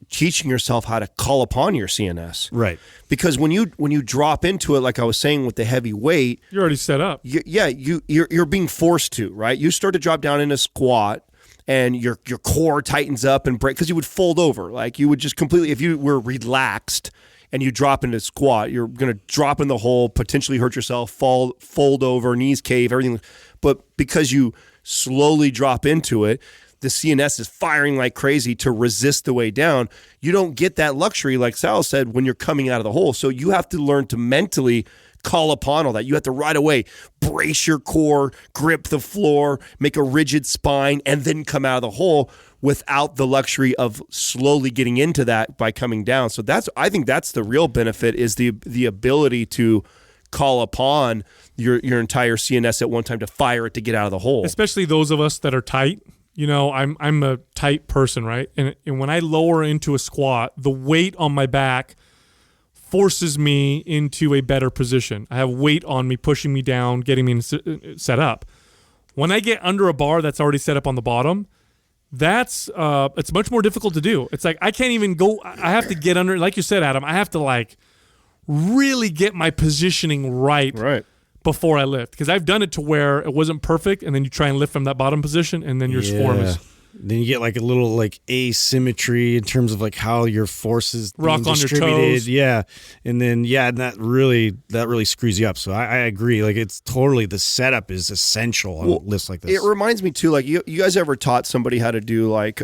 teaching yourself how to call upon your CNS. Right. Because when you drop into it, like I was saying with the heavy weight, You're already set up. You're being forced to, right? You start to drop down in a squat, and your core tightens up and break, because you would fold over. Like you would just completely, if you were relaxed and you drop into squat, you're going to drop in the hole, potentially hurt yourself, fold over, knees cave, everything. But because you slowly drop into it, the CNS is firing like crazy to resist the way down. You don't get that luxury, like Sal said, when you're coming out of the hole. So you have to learn to mentally call upon all that. You have to right away brace your core, grip the floor, make a rigid spine, and then come out of the hole without the luxury of slowly getting into that by coming down. So I think that's the real benefit, is the ability to call upon your entire CNS at one time to fire it to get out of the hole. Especially those of us that are tight. You know, I'm a tight person, right? And when I lower into a squat, the weight on my back forces me into a better position. I have weight on me, pushing me down, getting me set up. When I get under a bar that's already set up on the bottom, it's much more difficult to do. It's like I can't even go. I have to get under, like you said, Adam. I have to like really get my positioning right. Before I lift, because I've done it to where it wasn't perfect, and then you try and lift from that bottom position, and then your form is. Then you get like a little like asymmetry in terms of like how your forces rock on your toes. Yeah, and then and that really screws you up. So I agree. Like it's totally, the setup is essential on lifts like this. It reminds me too. Like you guys ever taught somebody how to do like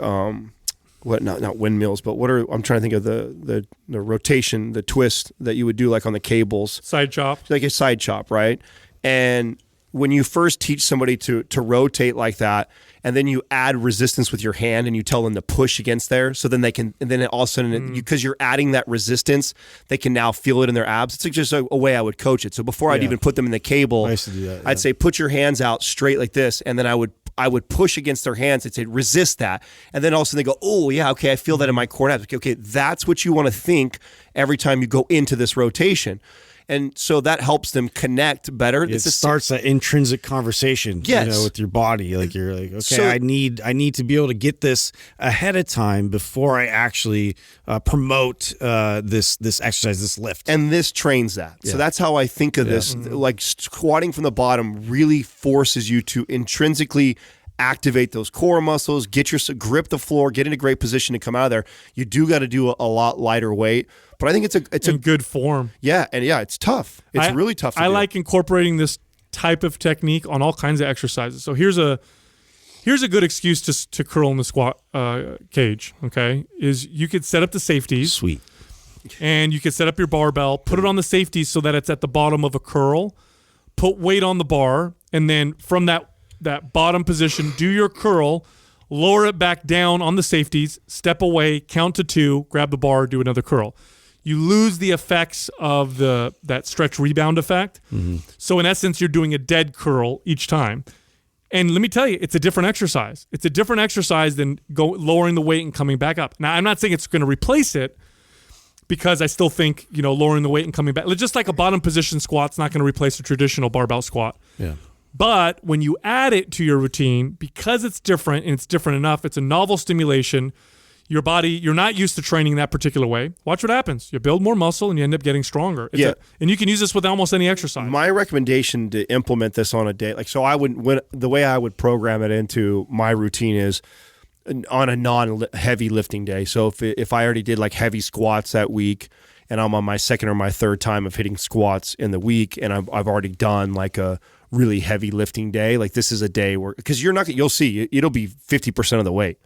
not windmills, but I'm trying to think of the rotation, the twist that you would do like on the cables. Side chop. Like a side chop, right? And when you first teach somebody to rotate like that, and then you add resistance with your hand and you tell them to push against there, so then they can, and then all of a sudden, because you're adding that resistance, they can now feel it in their abs. It's like just a way I would coach it. So before I'd even put them in the cable, I used to do that, I'd say, put your hands out straight like this, and then I would push against their hands. I'd say, resist that. And then all of a sudden they go, oh, yeah, okay, I feel that in my core abs. Okay, that's what you want to think every time you go into this rotation. And so that helps them connect better. It starts that intrinsic conversation, with your body. Like you're like, okay, so, I need to be able to get this ahead of time before I actually promote this exercise, this lift. And this trains that. Yeah. So that's how I think of this. Like squatting from the bottom really forces you to intrinsically activate those core muscles, grip the floor, get in a great position to come out of there. You do got to do a lot lighter weight, but I think it's a good form. Yeah, and it's tough. It's really tough to do. I like incorporating this type of technique on all kinds of exercises. So here's a good excuse to curl in the squat cage, okay? Is you could set up the safeties. Sweet. And you could set up your barbell, put it on the safeties so that it's at the bottom of a curl, put weight on the bar, and then from that bottom position, do your curl, lower it back down on the safeties, step away, count to 2, grab the bar, do another curl. You lose the effects of that stretch rebound effect. Mm-hmm. So in essence, you're doing a dead curl each time. And let me tell you, it's a different exercise. It's a different exercise than lowering the weight and coming back up. Now, I'm not saying it's going to replace it, because I still think, lowering the weight and coming back, just like a bottom position squat's not going to replace a traditional barbell squat. Yeah. But when you add it to your routine, because it's different and it's different enough, it's a novel stimulation. Your body, you're not used to training that particular way. Watch what happens. You build more muscle and you end up getting stronger. And you can use this with almost any exercise. My recommendation to implement this on a day, the way I would program it into my routine is on a non-heavy lifting day. So if I already did like heavy squats that week, and I'm on my second or my third time of hitting squats in the week, and I've already done like a really heavy lifting day, like this is a day where, because you'll see it'll be 50% of the weight.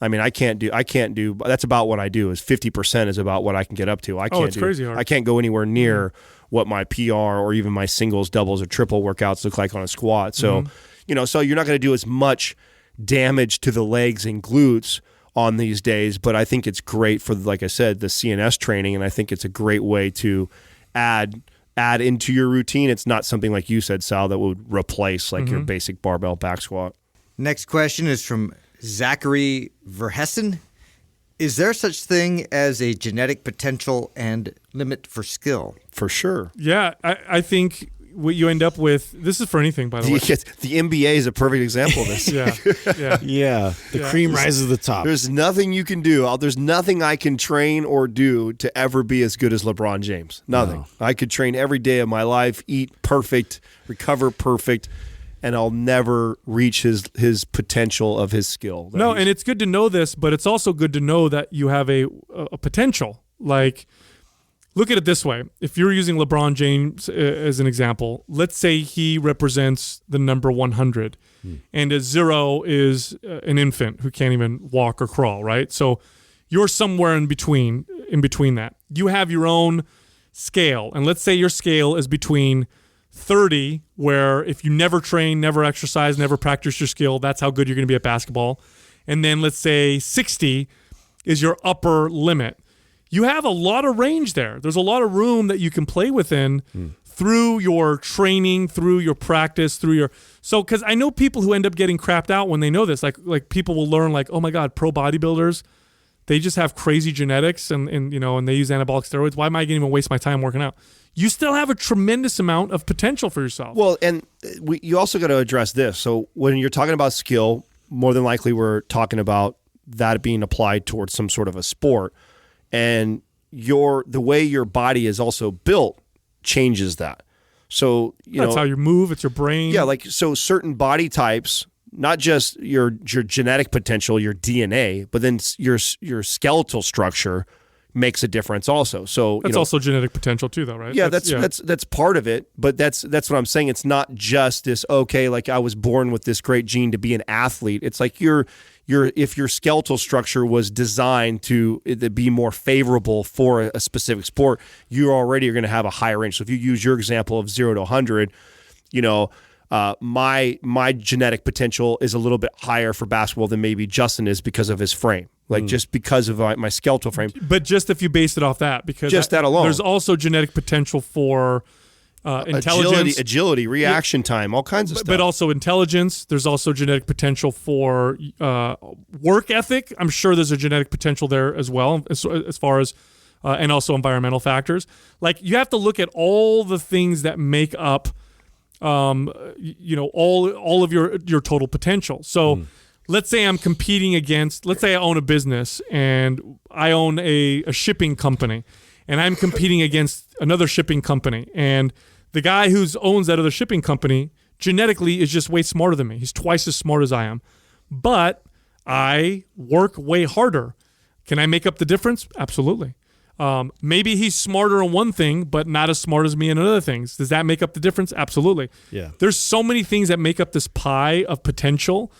I mean, I can't do. That's about what I do. Is 50% is about what I can get up to. It's crazy hard. I can't go anywhere near what my PR or even my singles, doubles, or triple workouts look like on a squat. So, so you're not going to do as much damage to the legs and glutes on these days. But I think it's great for, like I said, the CNS training, and I think it's a great way to add into your routine. It's not something like you said, Sal, that would replace like your basic barbell back squat. Next question is from Zachary Verhessen. Is there such thing as a genetic potential and limit for skill? For sure. Yeah, I think what you end up with, this is for anything, by the way. The NBA is a perfect example of this. Yeah. The cream rises to the top. There's nothing you can do. There's nothing I can train or do to ever be as good as LeBron James. Nothing. No. I could train every day of my life, eat perfect, recover perfect, and I'll never reach his potential of his skill. No, and it's good to know this, but it's also good to know that you have a potential. Like, look at it this way. If you're using LeBron James as an example, let's say he represents the number 100, and a 0 is an infant who can't even walk or crawl, right? So you're somewhere in between that. You have your own scale, and let's say your scale is between 30, where if you never train, never exercise, never practice your skill, that's how good you're going to be at basketball. And then let's say 60 is your upper limit. You have a lot of range there. There's a lot of room that you can play within through your training, through your practice, because I know people who end up getting crapped out when they know this. Like people will learn like, oh my God, pro bodybuilders, they just have crazy genetics and they use anabolic steroids. Why am I going to even waste my time working out? You still have a tremendous amount of potential for yourself. Well, and you also got to address this. So when you're talking about skill, more than likely we're talking about that being applied towards some sort of a sport. And the way your body is also built changes that. So that's how you move. It's your brain. Yeah, like so certain body types, not just your genetic potential, your DNA, but then your skeletal structure makes a difference also. So that's also genetic potential too, though, right? Yeah, that's part of it. But that's what I'm saying. It's not just this. Okay, like I was born with this great gene to be an athlete. It's like if your skeletal structure was designed to be more favorable for a specific sport, you already are going to have a higher range. So if you use your example of 0 to 100, my genetic potential is a little bit higher for basketball than maybe Justin is because of his frame. Like just because of my skeletal frame. But just if you base it off that, because just that alone. There's also genetic potethic for intelligence, agility, reaction time, all kinds of stuff. But also intelligence. There's also genetic potential for work ethic. I'm sure there's a genetic potential there as well, as far as and also environmental factors. Like you have to look at all the things that make up, all of your total potential. So. Let's say I'm competing against, let's say I own a business and I own a shipping company and I'm competing against another shipping company. And the guy who owns that other shipping company genetically is just way smarter than me. He's twice as smart as I am. But I work way harder. Can I make up the difference? Absolutely. Maybe he's smarter in one thing, but not as smart as me in other things. Does that make up the difference? Absolutely. Yeah. There's so many things that make up this pie of potential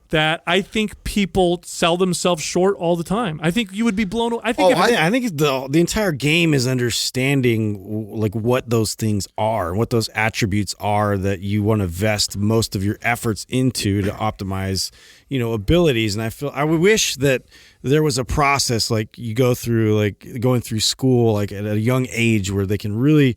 that I think people sell themselves short all the time. I think you would be blown away. I think the entire game is understanding like what those things are, what those attributes are that you want to vest most of your efforts into to optimize, abilities. And I would wish that there was a process like you go through, like going through school, like at a young age, where they can really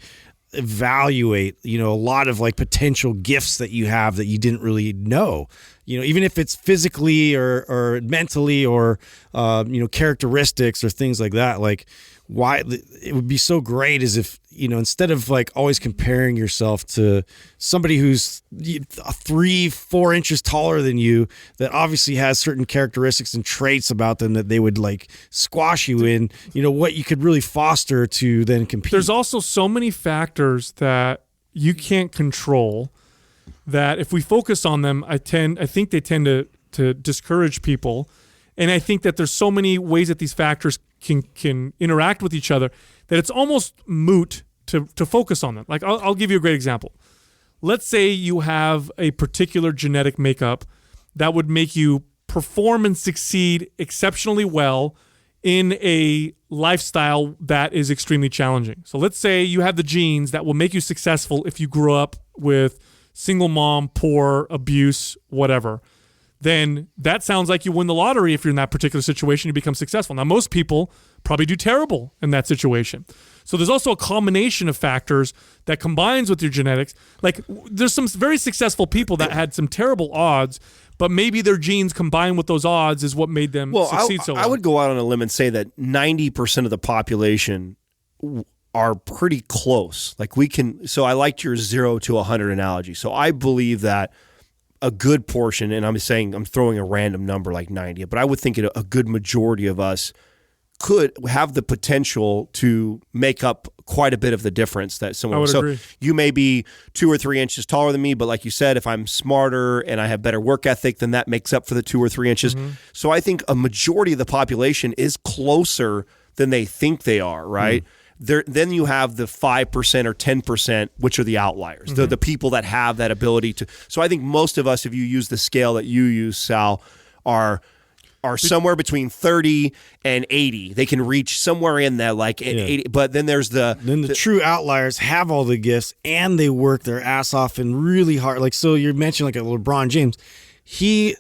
evaluate, a lot of like potential gifts that you have that you didn't really know. Even if it's physically or mentally or, characteristics or things like that, like why it would be so great is if, instead of like always comparing yourself to somebody who's 3-4 inches taller than you, that obviously has certain characteristics and traits about them that they would like squash you in, what you could really foster to then compete. There's also so many factors that you can't control that if we focus on them, I think they tend to discourage people. And I think that there's so many ways that these factors can interact with each other that it's almost moot to focus on them. Like I'll give you a great example. Let's say you have a particular genetic makeup that would make you perform and succeed exceptionally well in a lifestyle that is extremely challenging. So let's say you have the genes that will make you successful if you grew up with single mom, poor, abuse, whatever. Then that sounds like you win the lottery if you're in that particular situation, you become successful. Now, most people probably do terrible in that situation. So there's also a combination of factors that combines with your genetics. Like there's some very successful people that had some terrible odds, but maybe their genes combined with those odds is what made them succeed so well. I would go out on a limb and say that 90% of the population are pretty close. Like so I liked your 0 to 100 analogy. So I believe that a good portion, and I'm throwing a random number like 90, but I would think a good majority of us could have the potential to make up quite a bit of the difference that someone. I would agree. You may be 2 or 3 inches taller than me, but like you said, if I'm smarter and I have better work ethic, then that makes up for the 2 or 3 inches. Mm-hmm. So I think a majority of the population is closer than they think they are, right? Then you have the 5% or 10%, which are the outliers, Mm-hmm. the people that have that ability to. So I think most of us, if you use the scale that you use, Sal, are somewhere between 30 and 80. They can reach somewhere in that, like 80. But then there's the true outliers have all the gifts and they work their ass off and really hard. Like, so you mentioned like a LeBron James. He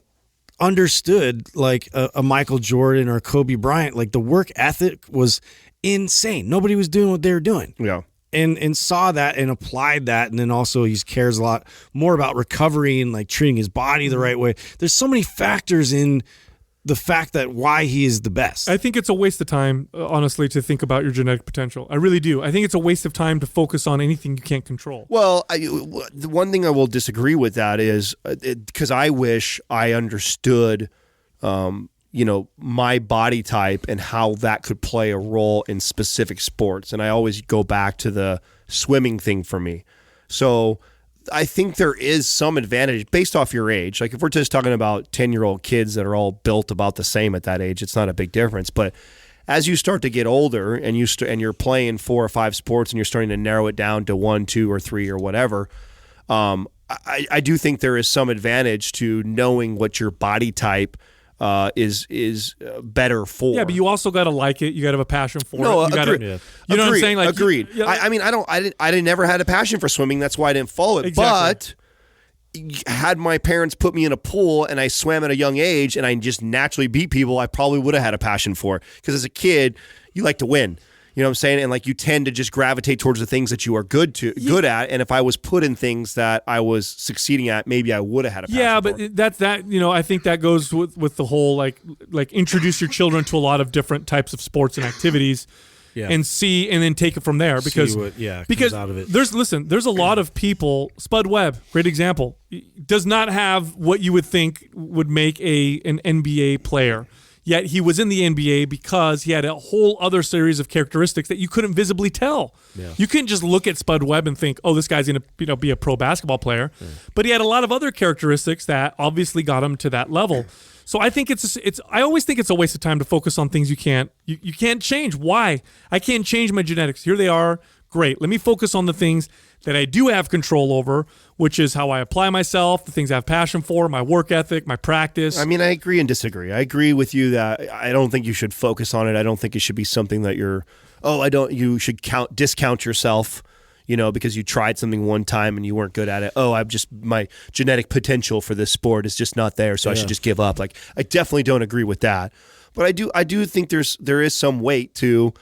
understood like a Michael Jordan or a Kobe Bryant. Like the work ethic was insane. Nobody was doing what they were doing. Yeah. And saw that and applied that. And then also he cares a lot more about recovery and like treating his body the right way. There's so many factors in the fact that why he is the best. I think it's a waste of time, honestly, to think about your genetic potential. I really do. I think it's a waste of time to focus on anything you can't control. Well, the one thing I will disagree with that is because I wish I understood, my body type and how that could play a role in specific sports. And I always go back to the swimming thing for me. So I think there is some advantage based off your age. Like if we're just talking about 10-year-old kids that are all built about the same at that age, it's not a big difference. But as you start to get older and you're playing 4 or 5 sports and you're starting to narrow it down to 1, 2, or 3 or whatever, I do think there is some advantage to knowing what your body type is better for. Yeah, but you also got to like it. You got to have a passion for no, it. You agreed. You know what I'm saying? Like, agreed. I never had a passion for swimming. That's why I didn't follow it. Exactly. But had my parents put me in a pool and I swam at a young age and I just naturally beat people, I probably would have had a passion for it. Because as a kid, you like to win. You know what I'm saying? And like you tend to just gravitate towards the things that you are good at. And if I was put in things that I was succeeding at, maybe I would have had a passion Yeah, for. but that's that. I think that goes with the whole like introduce your children to a lot of different types of sports and activities, and then take it from there because comes out of it. There's a lot of people. Spud Webb, great example, does not have what you would think would make an NBA player. Yet he was in the NBA because he had a whole other series of characteristics that you couldn't visibly tell. Yeah. You couldn't just look at Spud Webb and think, "Oh, this guy's going to be a pro basketball player." Yeah. But he had a lot of other characteristics that obviously got him to that level. So I think I always think it's a waste of time to focus on things you can't change. Why? I can't change my genetics. Here they are. Great. Let me focus on the things that I do have control over, which is how I apply myself, the things I have passion for, my work ethic, my practice. I mean, I agree and disagree. I agree with you that I don't think you should focus on it. I don't think it should be something that you should discount yourself, because you tried something one time and you weren't good at it. My genetic potential for this sport is just not there, so I should just give up. Like, I definitely don't agree with that. But I do think there is some weight to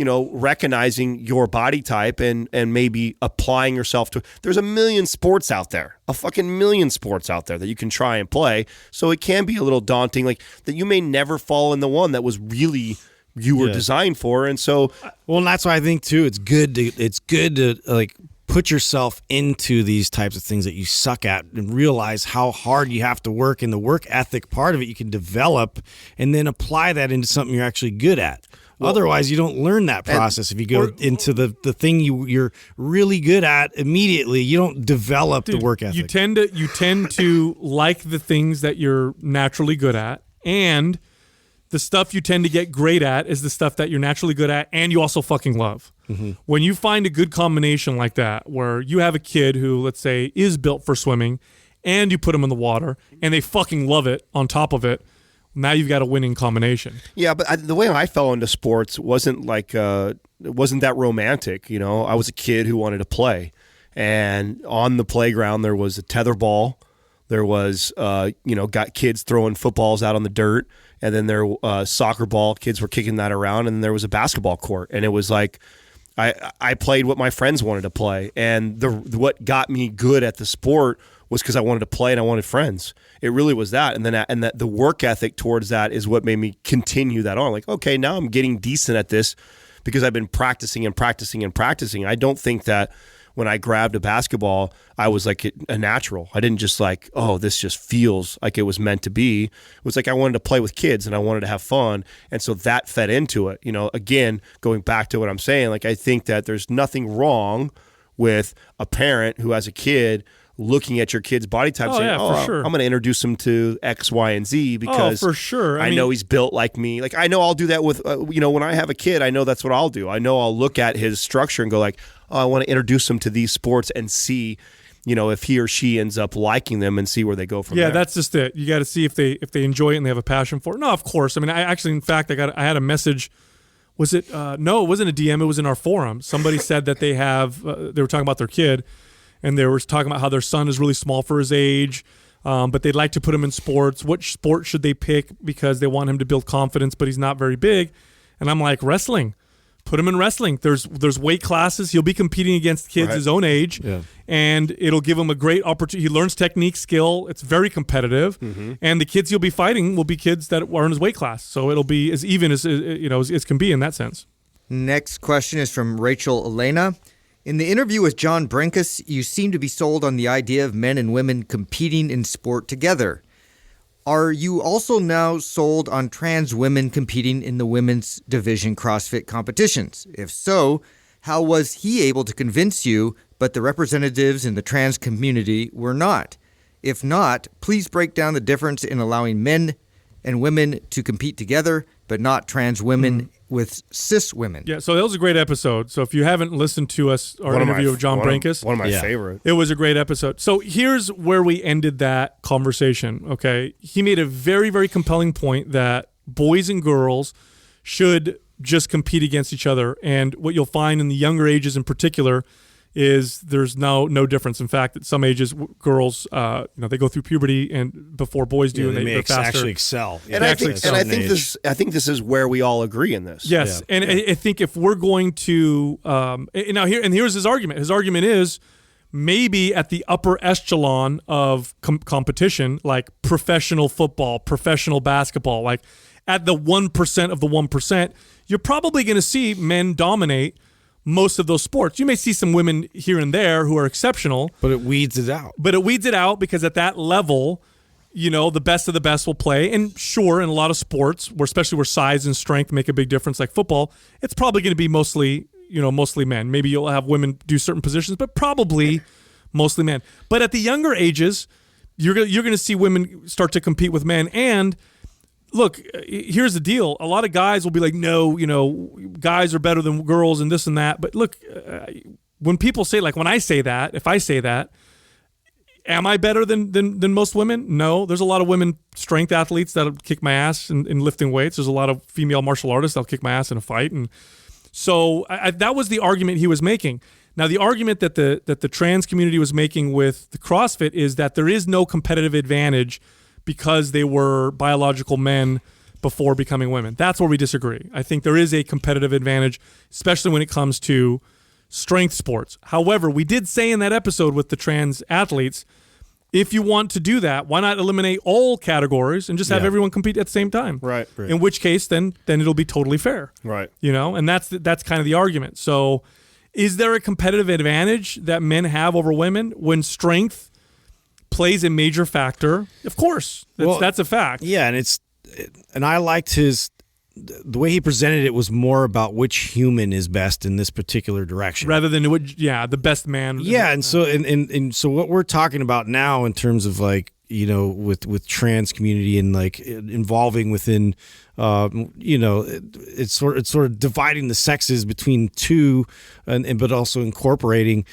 recognizing your body type and maybe applying yourself to. There's a million sports out there, a fucking million sports out there that you can try and play. So it can be a little daunting, like that you may never fall in the one that was really you were designed for. And so, well, and that's why I think too, it's good to like put yourself into these types of things that you suck at and realize how hard you have to work, and the work ethic part of it you can develop and then apply that into something you're actually good at. Well, otherwise, you don't learn that process. If you go into the thing you're really good at immediately, you don't develop the work ethic. You tend to like the things that you're naturally good at, and the stuff you tend to get great at is the stuff that you're naturally good at and you also fucking love. Mm-hmm. When you find a good combination like that, where you have a kid who, let's say, is built for swimming, and you put them in the water, and they fucking love it on top of it, now you've got a winning combination. Yeah, but the way I fell into sports wasn't that romantic. I was a kid who wanted to play, and on the playground there was a tether ball. There was, got kids throwing footballs out on the dirt, and then there soccer ball. Kids were kicking that around, and then there was a basketball court, and it was like I played what my friends wanted to play, and what got me good at the sport was because I wanted to play and I wanted friends. It really was that. And then the work ethic towards that is what made me continue that on. Like, okay, now I'm getting decent at this because I've been practicing and practicing and practicing. I don't think that when I grabbed a basketball, I was like a natural. I didn't just like, oh, this just feels like it was meant to be. It was like I wanted to play with kids and I wanted to have fun. And so that fed into it. You know, again, going back to what I'm saying, like I think that there's nothing wrong with a parent who has a kid looking at your kid's body type saying, for sure. I'm going to introduce him to X, Y, and Z because for sure. I know he's built like me. Like I know I'll do that with, when I have a kid, I know that's what I'll do. I know I'll look at his structure and go like, oh, I want to introduce him to these sports and see, if he or she ends up liking them and see where they go from there. Yeah, that's just it. You got to see if they enjoy it and they have a passion for it. No, of course. I mean, I actually, in fact, I had a message. Was it? No, it wasn't a DM. It was in our forum. Somebody said that they were talking about their kid. And they were talking about how their son is really small for his age, but they'd like to put him in sports. What sport should they pick because they want him to build confidence, but he's not very big? And I'm like, wrestling. Put him in wrestling. There's weight classes. He'll be competing against kids his own age, and it'll give him a great opportunity. He learns technique, skill. It's very competitive, and the kids he'll be fighting will be kids that are in his weight class. So it'll be as even as as can be in that sense. Next question is from Rachel Elena. In the interview with John Brinkus, you seem to be sold on the idea of men and women competing in sport together. Are you also now sold on trans women competing in the women's division CrossFit competitions? If so, how was he able to convince you, but the representatives in the trans community were not? If not, please break down the difference in allowing men and women to compete together, but not trans women with cis women. Yeah, so that was a great episode. So if you haven't listened to our interview with John Brinkus, one of my favorite. It was a great episode. So here's where we ended that conversation, okay? He made a very, very compelling point that boys and girls should just compete against each other. And what you'll find in the younger ages in particular is there's no difference. In fact, at some ages, girls, they go through puberty and before boys do, and they're faster. Actually excel. And I think this is where we all agree in this. Yes, and I think if we're going to here's his argument. His argument is maybe at the upper echelon of competition, like professional football, professional basketball, like at the 1% of the 1%, you're probably going to see men dominate most of those sports. You may see some women here and there who are exceptional. But it weeds it out. Because at that level, the best of the best will play. And sure, in a lot of sports, especially where size and strength make a big difference, like football, it's probably going to be mostly men. Maybe you'll have women do certain positions, but probably mostly men. But at the younger ages, you're going to see women start to compete with men. And look, here's the deal. A lot of guys will be like, no, guys are better than girls and this and that. But look, when people say, like when I say that, if I say that, am I better than most women? No. There's a lot of women strength athletes that'll kick my ass in lifting weights. There's a lot of female martial artists that'll kick my ass in a fight. And so that was the argument he was making. Now, the argument that the trans community was making with the CrossFit is that there is no competitive advantage because they were biological men before becoming women. That's where we disagree. I think there is a competitive advantage, especially when it comes to strength sports. However, we did say in that episode with the trans athletes, if you want to do that, why not eliminate all categories and just have everyone compete at the same time? Right. In which case, then it'll be totally fair. Right. And that's kind of the argument. So is there a competitive advantage that men have over women when strength plays a major factor? Of course, that's a fact. Yeah, and I liked the way he presented it was more about which human is best in this particular direction, rather than the best man. Yeah, and so what we're talking about now in terms of like with trans community and like involving within it's sort of dividing the sexes between two and but also incorporating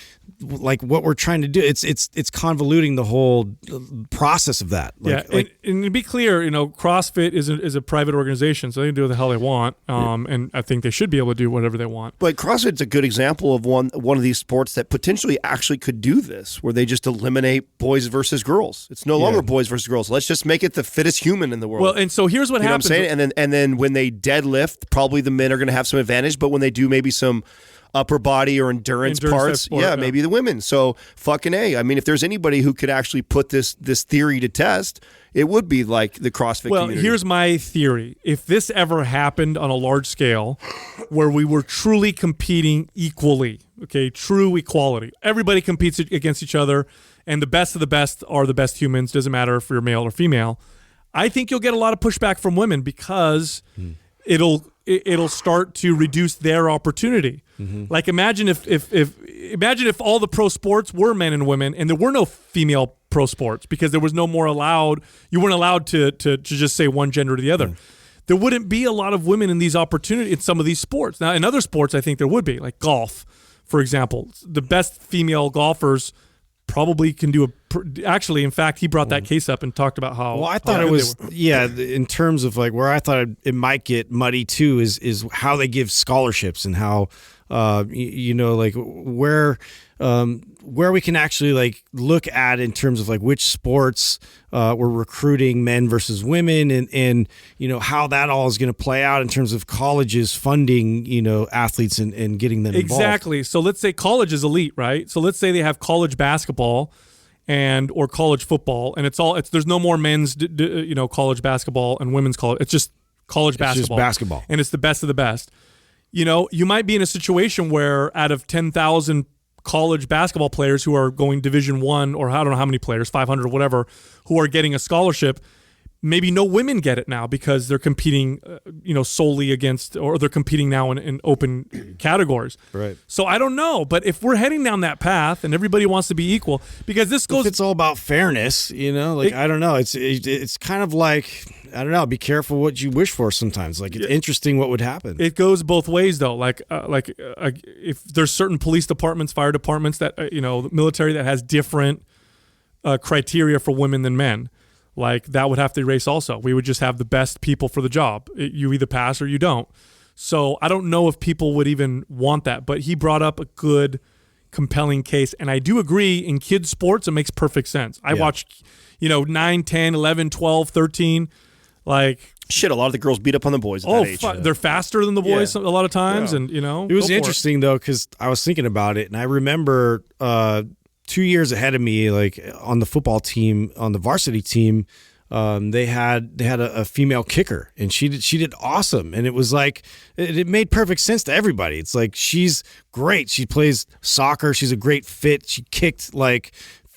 like what we're trying to do. It's convoluting the whole process of that. And to be clear, CrossFit is a private organization, so they can do what the hell they want. And I think they should be able to do whatever they want. But CrossFit's a good example of one of these sports that potentially actually could do this, where they just eliminate boys versus girls. It's no longer boys versus girls. Let's just make it the fittest human in the world. Well, and so here's what happens. Know what I'm saying? And then when they deadlift, probably the men are going to have some advantage. But when they do maybe some upper body or endurance parts, sport, maybe the women. So fucking A. I mean, if there's anybody who could actually put this theory to test, it would be like the CrossFit community. Here's my theory. If this ever happened on a large scale where we were truly competing equally, okay, true equality, everybody competes against each other, and the best of the best are the best humans, doesn't matter if you're male or female, I think you'll get a lot of pushback from women because it'll start to reduce their opportunity. Mm-hmm. Like imagine if all the pro sports were men and women and there were no female pro sports because there was no more allowed. You weren't allowed to just say one gender to the other. There wouldn't be a lot of women in these opportunities in some of these sports. Now in other sports, I think there would be, like golf, for example. The best female golfers probably can do actually, in fact, he brought that case up and talked about how. Well, I thought it was in terms of like where I thought it might get muddy too is how they give scholarships and how like where we can actually like look at in terms of like which sports we're recruiting men versus women and how that all is going to play out in terms of colleges funding athletes and getting them involved. Exactly. So let's say college is elite, right? So let's say they have college basketball or college football, and there's no more men's college basketball and women's college. It's just college basketball. Just basketball, and it's the best of the best. You might be in a situation where out of 10,000 college basketball players who are going Division I, or I don't know how many players, 500 or whatever, who are getting a scholarship, maybe no women get it now because they're competing, solely against, or they're competing now in open categories. Right. So I don't know, but if we're heading down that path and everybody wants to be equal, because this goes, it's all about fairness, I don't know. It's kind of like, I don't know. Be careful what you wish for sometimes. Like it's interesting what would happen. It goes both ways though. If there's certain police departments, fire departments that the military that has different criteria for women than men. Like that would have to erase also. We would just have the best people for the job. You either pass or you don't. So I don't know if people would even want that, but he brought up a good, compelling case. And I do agree in kids sports, it makes perfect sense. I watch, 9, 10, 11, 12, 13, like shit, a lot of the girls beat up on the boys at that age. They're faster than the boys a lot of times. And, it was interesting though, because I was thinking about it and I remember 2 years ahead of me, like on the football team, on the varsity team, they had a female kicker, and she did awesome, and it was like it made perfect sense to everybody. It's like she's great. She plays soccer. She's a great fit. She kicked like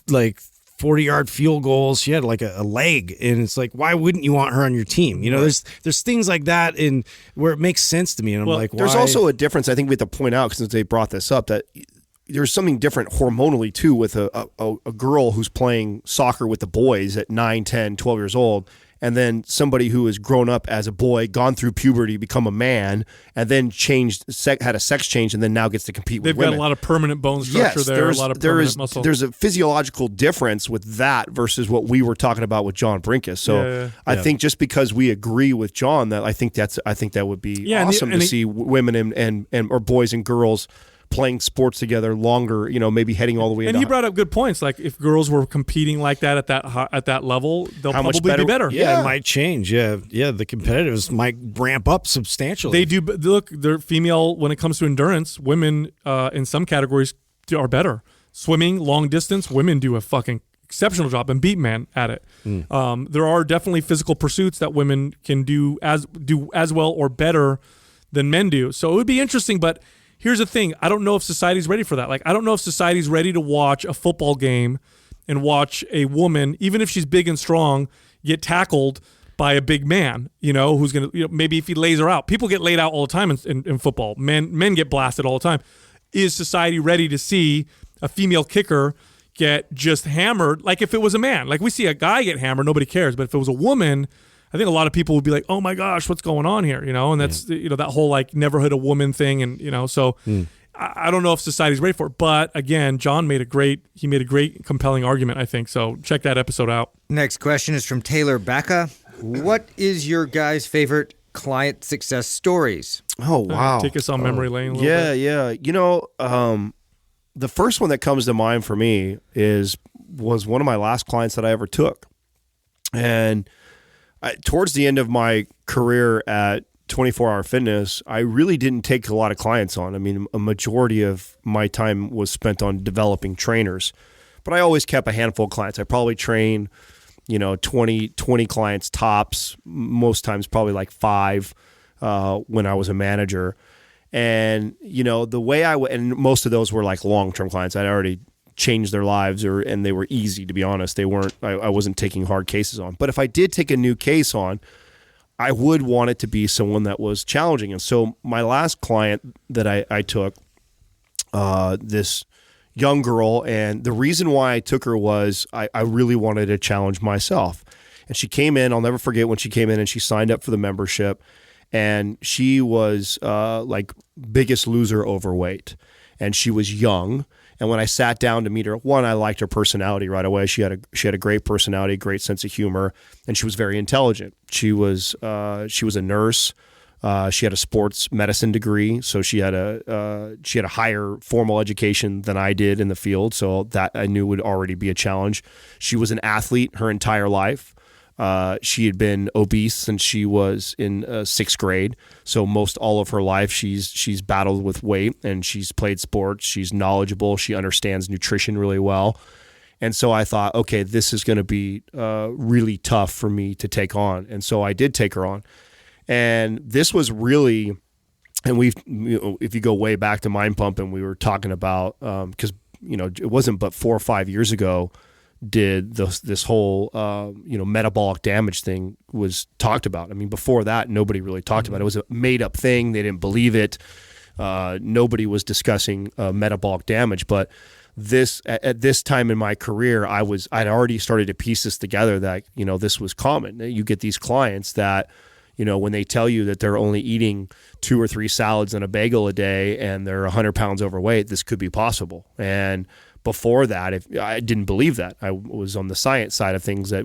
40-yard field goals. She had like a leg, and it's like, why wouldn't you want her on your team? There's things like that in where it makes sense to me, and I'm like, why? There's also a difference. I think we have to point out, since they brought this up, that there's something different hormonally too with a girl who's playing soccer with the boys at 9, 10, 12 years old, and then somebody who has grown up as a boy, gone through puberty, become a man, and then had a sex change, and then now gets to compete with women. They've got a lot of permanent bone structure there, a lot of permanent muscle. There's a physiological difference with that versus what we were talking about with John Brinkus. So I think just because we agree with John, that I think that would be awesome to see women and or boys and girls playing sports together longer, maybe heading all the way into. And he brought up good points. Like if girls were competing like that at that level, they'll probably be better. Yeah, it might change. Yeah. The competitiveness might ramp up substantially. They do. Look, they're female when it comes to endurance. Women in some categories are better. Swimming, long distance, women do a fucking exceptional job and beat men at it. There are definitely physical pursuits that women can do as well or better than men do. So it would be interesting, but here's the thing. I don't know if society's ready for that. Like, I don't know if society's ready to watch a football game and watch a woman, even if she's big and strong, get tackled by a big man, who's going to, maybe if he lays her out. People get laid out all the time in football. Men get blasted all the time. Is society ready to see a female kicker get just hammered? Like if it was a man. Like we see a guy get hammered, nobody cares. But if it was a woman, I think a lot of people would be like, "Oh my gosh, what's going on here?" And that's that whole like never hit a woman thing, and so I don't know if society's ready for it. But again, John made a great compelling argument, I think. So check that episode out. Next question is from Taylor Baca. What is your guys' favorite client success stories? Oh wow, take us on memory lane. A little bit. Yeah. The first one that comes to mind for me was one of my last clients that I ever took, and towards the end of my career at 24-hour fitness, I really didn't take a lot of clients on. I mean, a majority of my time was spent on developing trainers, but I always kept a handful of clients. I probably train, 20 clients tops, most times probably like 5 when I was a manager. And, the way and most of those were like long-term clients. I'd already changed their lives and they were easy, to be honest. They weren't, I wasn't taking hard cases on. But if I did take a new case on, I would want it to be someone that was challenging. And so my last client that I took, this young girl, and the reason why I took her was I really wanted to challenge myself. And she came in, I'll never forget when she came in and she signed up for the membership, and she was like biggest loser overweight, and she was young. And when I sat down to meet her, one, I liked her personality right away. She had a great personality, great sense of humor, and she was very intelligent. She was a nurse. She had a sports medicine degree, so she had a higher formal education than I did in the field. So that I knew would already be a challenge. She was an athlete her entire life. She had been obese since she was in 6th grade. So most all of her life, she's battled with weight, and she's played sports. She's knowledgeable. She understands nutrition really well. And so I thought, okay, this is going to be really tough for me to take on. And so I did take her on. And this was really, and if you go way back to Mind Pump, and we were talking about, because, it wasn't but 4 or 5 years ago did this whole metabolic damage thing was talked about. I mean, before that, nobody really talked about it. It was a made up thing. They didn't believe it. Nobody was discussing metabolic damage. But at this time in my career, I'd already started to piece this together that this was common. You get these clients that when they tell you that they're only eating 2 or 3 salads and a bagel a day and they're 100 pounds overweight, this could be possible. And before that, if I didn't believe that, I was on the science side of things that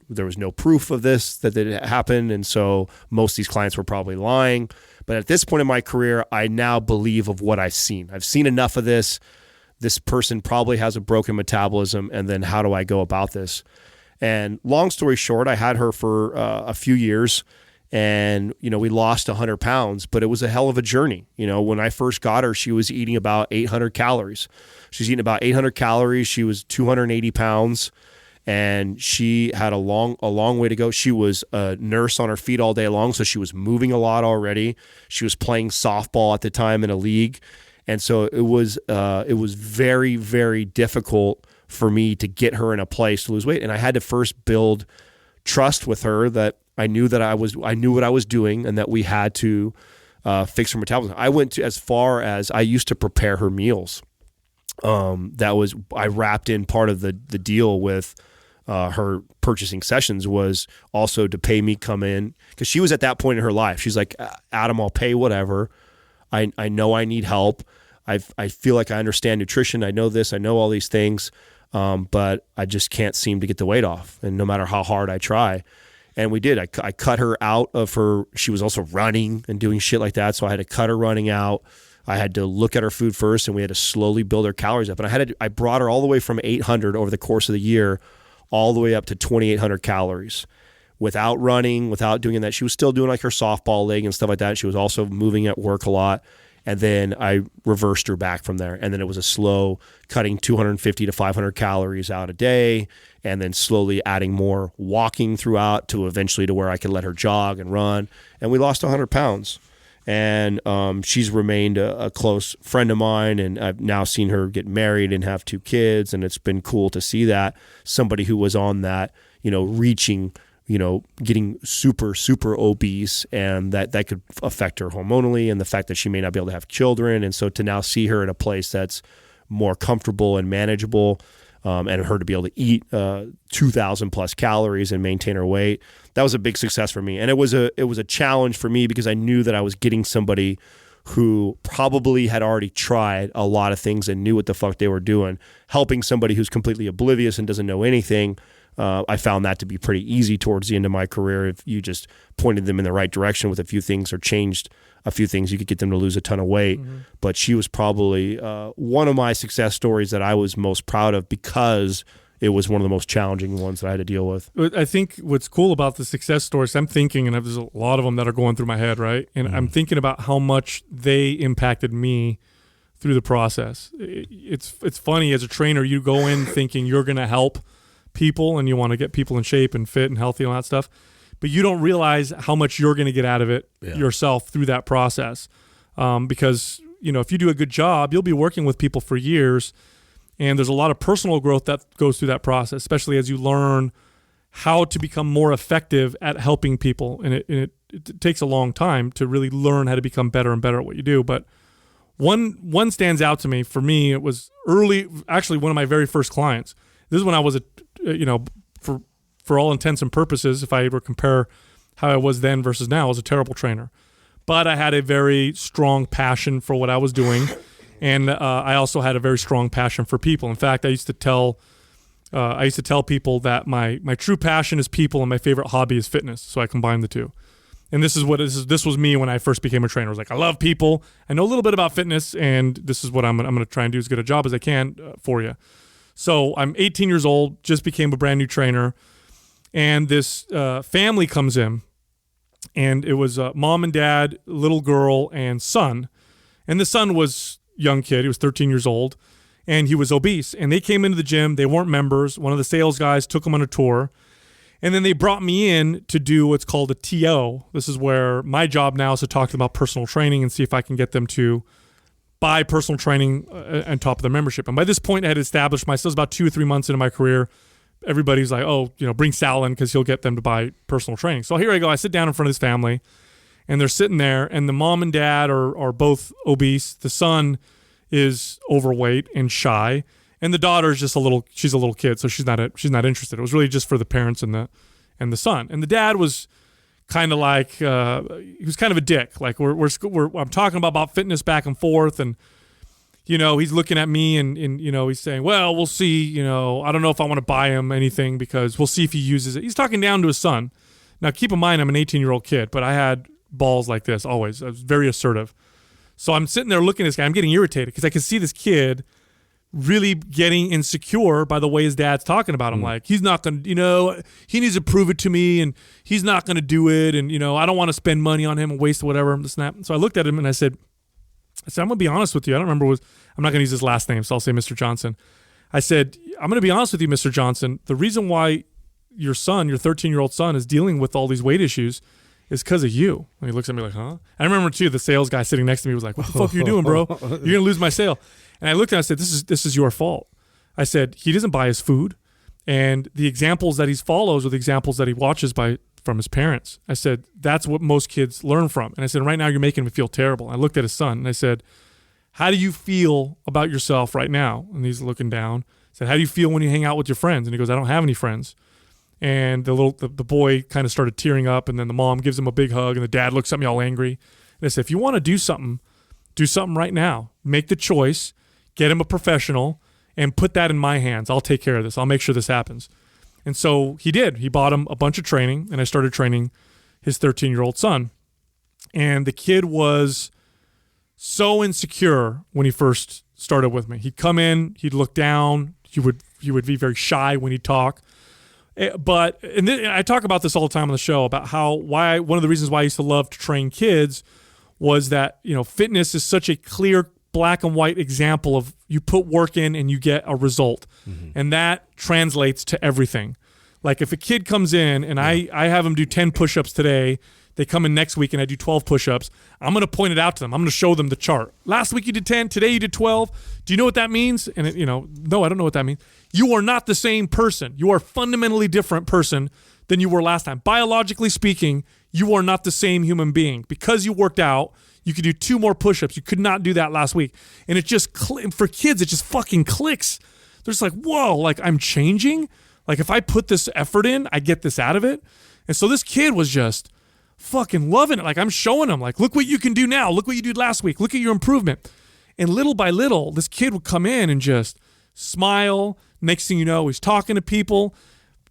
there was no proof of this, that it happened. And so most of these clients were probably lying. But at this point in my career, I now believe of what I've seen. I've seen enough of this. This person probably has a broken metabolism. And then how do I go about this? And long story short, I had her for a few years. And, we lost 100 pounds, but it was a hell of a journey. When I first got her, she was eating about 800 calories. She's eating about 800 calories. She was 280 pounds, and she had a long way to go. She was a nurse on her feet all day long, so she was moving a lot already. She was playing softball at the time in a league. And so it was very, very difficult for me to get her in a place to lose weight. And I had to first build trust with her that I knew what I was doing, and that we had to fix her metabolism. I went as far as I used to prepare her meals. I wrapped in part of the deal with her purchasing sessions was also to pay me come in, because she was at that point in her life. She's like, Adam, I'll pay whatever. I know I need help. I feel like I understand nutrition. I know this. I know all these things, but I just can't seem to get the weight off. And no matter how hard I try. And we did. I cut her out of her. She was also running and doing shit like that. So I had to cut her running out. I had to look at her food first, and we had to slowly build her calories up. And I brought her all the way from 800 over the course of the year, all the way up to 2,800 calories, without running, without doing that. She was still doing like her softball league and stuff like that. She was also moving at work a lot. And then I reversed her back from there. And then it was a slow cutting 250 to 500 calories out a day, and then slowly adding more walking throughout to eventually to where I could let her jog and run. And we lost 100 pounds. And she's remained a close friend of mine, and I've now seen her get married and have 2 kids. And it's been cool to see that somebody who was on that, reaching, getting super, super obese, and that could affect her hormonally, and the fact that she may not be able to have children. And so to now see her in a place that's more comfortable and manageable, and her to be able to eat 2,000 plus calories and maintain her weight, that was a big success for me. And it was a challenge for me, because I knew that I was getting somebody who probably had already tried a lot of things and knew what the fuck they were doing, helping somebody who's completely oblivious and doesn't know anything. I found that to be pretty easy towards the end of my career. If you just pointed them in the right direction with a few things or changed a few things, you could get them to lose a ton of weight. Mm-hmm. But she was probably one of my success stories that I was most proud of, because it was one of the most challenging ones that I had to deal with. I think what's cool about the success stories, I'm thinking, and there's a lot of them that are going through my head, right? And I'm thinking about how much they impacted me through the process. It's funny, as a trainer, you go in thinking you're going to help people and you want to get people in shape and fit and healthy and all that stuff, but you don't realize how much you're going to get out of it yourself through that process. Because, if you do a good job, you'll be working with people for years, and there's a lot of personal growth that goes through that process, especially as you learn how to become more effective at helping people. And it takes a long time to really learn how to become better and better at what you do. But one stands out to me. For me, it was actually one of my very first clients. This is when I was for all intents and purposes, if I ever compare how I was then versus now, I was a terrible trainer. But I had a very strong passion for what I was doing, and I also had a very strong passion for people. In fact, I used to tell people that my true passion is people and my favorite hobby is fitness. So I combined the two. And this was me when I first became a trainer. I was like, I love people. I know a little bit about fitness, and this is what I'm going to try and do as good a job as I can for you. So I'm 18 years old, just became a brand new trainer, and this family comes in, and it was mom and dad, little girl, and son. And the son was a young kid. He was 13 years old, and he was obese. And they came into the gym. They weren't members. One of the sales guys took them on a tour. And then they brought me in to do what's called a TO. This is where my job now is to talk to them about personal training and see if I can get them to buy personal training on top of their membership. And by this point, I had established myself. It was about 2 or 3 months into my career. Everybody's like, bring Sal in because he'll get them to buy personal training. So here I go. I sit down in front of this family, and they're sitting there, and the mom and dad are both obese. The son is overweight and shy. And the daughter is she's a little kid, so she's not interested. It was really just for the parents and the son. And the dad was kind of like, he was kind of a dick. Like I'm talking about fitness back and forth, and he's looking at me and he's saying, well, we'll see. I don't know if I want to buy him anything because we'll see if he uses it. He's talking down to his son. Now keep in mind, I'm an 18-year-old kid, but I had balls like this always. I was very assertive. So I'm sitting there looking at this guy. I'm getting irritated because I can see this kid really getting insecure by the way his dad's talking about him. Like, he's not going to, he needs to prove it to me, and he's not going to do it. And, I don't want to spend money on him and waste whatever. This and that. So I looked at him and I said, I'm going to be honest with you. I don't remember I'm not going to use his last name, so I'll say Mr. Johnson. I said, I'm going to be honest with you, Mr. Johnson. The reason why your 13-year-old son is dealing with all these weight issues is because of you. And he looks at me like, huh? I remember too, the sales guy sitting next to me was like, what the fuck are you doing, bro? You're going to lose my sale. And I looked at him and I said, this is your fault. I said, he doesn't buy his food, and the examples that he follows are the examples that he watches from his parents. I said, that's what most kids learn from. And I said, right now you're making me feel terrible. I looked at his son and I said, how do you feel about yourself right now? And he's looking down. I said, how do you feel when you hang out with your friends? And he goes, I don't have any friends. And the boy kind of started tearing up, and then the mom gives him a big hug, and the dad looks at me all angry. And I said, if you want to do something right now. Make the choice. Get him a professional and put that in my hands. I'll take care of this. I'll make sure this happens. And so he did. He bought him a bunch of training, and I started training his 13-year-old son. And the kid was so insecure when he first started with me. He'd come in, he'd look down, he would be very shy when he'd talk. But I talk about this all the time on the show about why one of the reasons why I used to love to train kids was that, fitness is such a clear black and white example of you put work in and you get a result. Mm-hmm. And that translates to everything. Like if a kid comes in and I have them do 10 push-ups today, they come in next week and I do 12 push-ups, I'm going to point it out to them. I'm going to show them the chart. Last week you did 10, today you did 12. Do you know what that means? And no, I don't know what that means. You are not the same person. You are a fundamentally different person than you were last time. Biologically speaking, you are not the same human being. Because you worked out, you could do 2 more push-ups. You could not do that last week. And it just, for kids, it just fucking clicks. They're just like, whoa, like I'm changing? Like if I put this effort in, I get this out of it? And so this kid was just fucking loving it. Like I'm showing him, like, look what you can do now. Look what you did last week. Look at your improvement. And little by little, this kid would come in and just smile. Next thing you know, he's talking to people.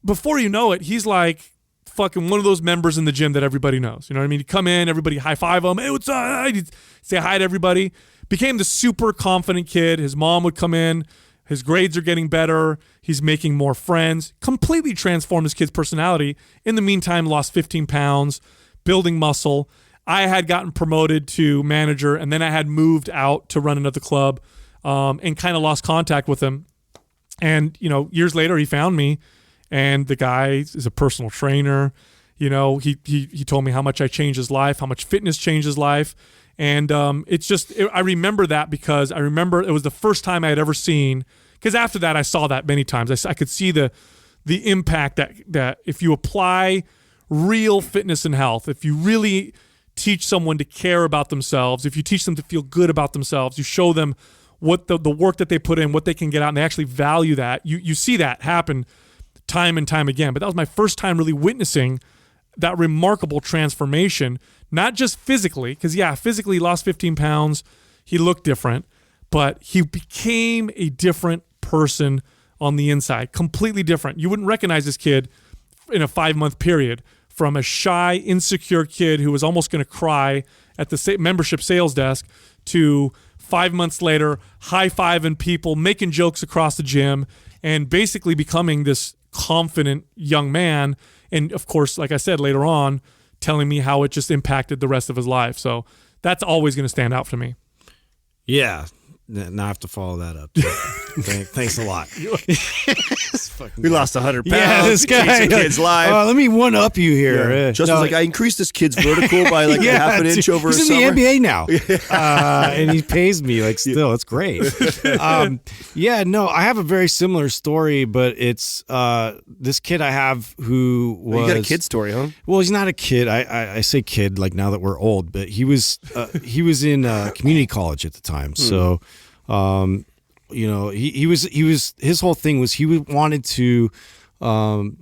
Before you know it, he's like fucking one of those members in the gym that everybody knows. You know what I mean? He'd come in, everybody high-five him. Hey, what's up? He'd say hi to everybody. Became the super confident kid. His mom would come in. His grades are getting better. He's making more friends. Completely transformed his kid's personality. In the meantime, lost 15 pounds, building muscle. I had gotten promoted to manager, and then I had moved out to run another club, and kind of lost contact with him. And, years later, he found me, and the guy is a personal trainer. He told me how much I changed his life, how much fitness changed his life. And I remember that because I remember it was the first time I had ever seen, because after that I saw that many times. I could see the impact that if you apply real fitness and health, if you really teach someone to care about themselves, if you teach them to feel good about themselves, you show them what the work that they put in, what they can get out, and they actually value that. You see that happen time and time again. But that was my first time really witnessing that remarkable transformation. Not just physically, because physically he lost 15 pounds, he looked different, but he became a different person on the inside, completely different. You wouldn't recognize this kid in a 5-month period, from a shy, insecure kid who was almost going to cry at the membership sales desk to 5 months later, high-fiving people, making jokes across the gym, and basically becoming this confident young man. And of course, like I said, later on, telling me how it just impacted the rest of his life. So that's always going to stand out for me. Yeah. Now I have to follow that up. Thanks a lot. We lost 100 pounds. Yeah, this guy. Changed the kid's life. Let me one up you here. Yeah. Justin's I increased this kid's vertical by a half an inch over a summer. He's in the NBA now. And he pays me still. It's great. I have a very similar story, but it's this kid I have who was... You got a kid story, huh? Well, he's not a kid. I say kid now that we're old, but he was in community college at the time. So... he was his whole thing was he wanted to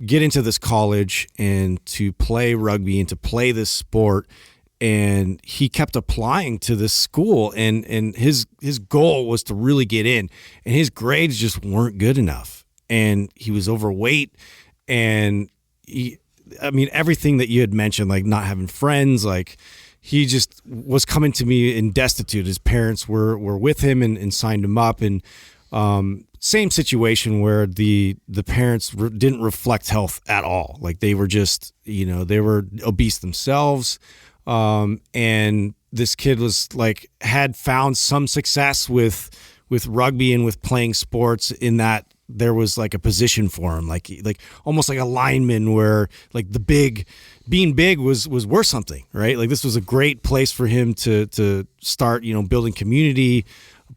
get into this college and to play rugby and to play this sport, and he kept applying to this school, and his goal was to really get in, and his grades just weren't good enough, and he was overweight, and everything that you had mentioned, like not having friends, like he just was coming to me in destitute. His parents were with him and signed him up. And same situation where the parents didn't reflect health at all. Like they were just, they were obese themselves. And this kid was had found some success with rugby and with playing sports, in that there was a position for him, like almost like a lineman, where being big was worth something, right? Like this was a great place for him to start, building community,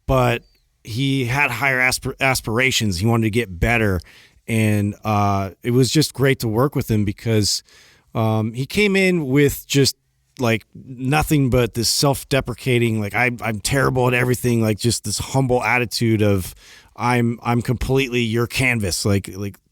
but he had higher aspirations. He wanted to get better. And it was just great to work with him because he came in with just nothing but this self-deprecating, I'm terrible at everything, just this humble attitude of I'm completely your canvas,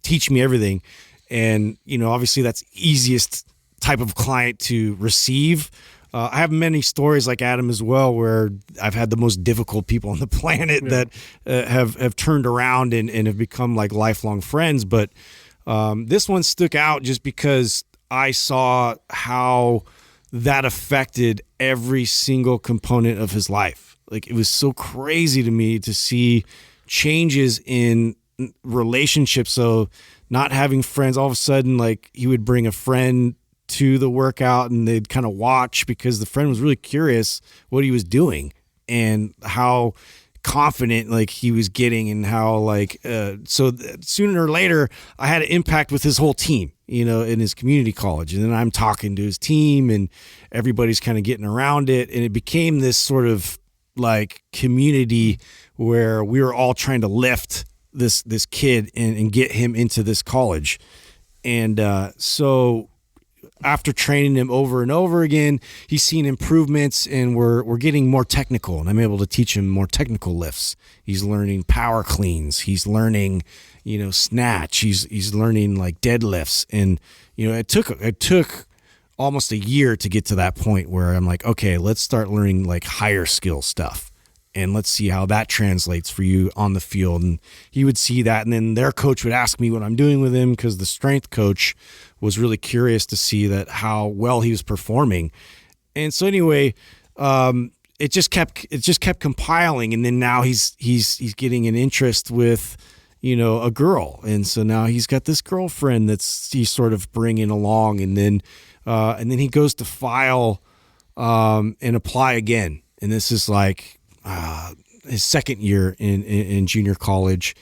teach me everything. And obviously that's easiest type of client to receive. I have many stories like Adam as well, where I've had the most difficult people on the planet that have turned around and have become lifelong friends. But this one stuck out just because I saw how that affected every single component of his life. It was so crazy to me to see changes in relationships. So not having friends, all of a sudden, he would bring a friend to the workout and they'd kind of watch because the friend was really curious what he was doing and how confident he was getting, and how sooner or later I had an impact with his whole team, in his community college. And then I'm talking to his team and everybody's kind of getting around it. And it became this sort of community where we were all trying to lift this kid and get him into this college. And so after training him over and over again, he's seen improvements, and we're getting more technical, and I'm able to teach him more technical lifts. He's learning power cleans. He's learning, snatch. He's learning deadlifts. And, it took almost a year to get to that point where I'm okay, let's start learning higher skill stuff. And let's see how that translates for you on the field. And he would see that, and then their coach would ask me what I'm doing with him, because the strength coach was really curious to see that how well he was performing. And so anyway, it just kept compiling, and then now he's getting an interest with, a girl, and so now he's got this girlfriend he's sort of bringing along, and then he goes to file and apply again, and this is like his second year in junior college,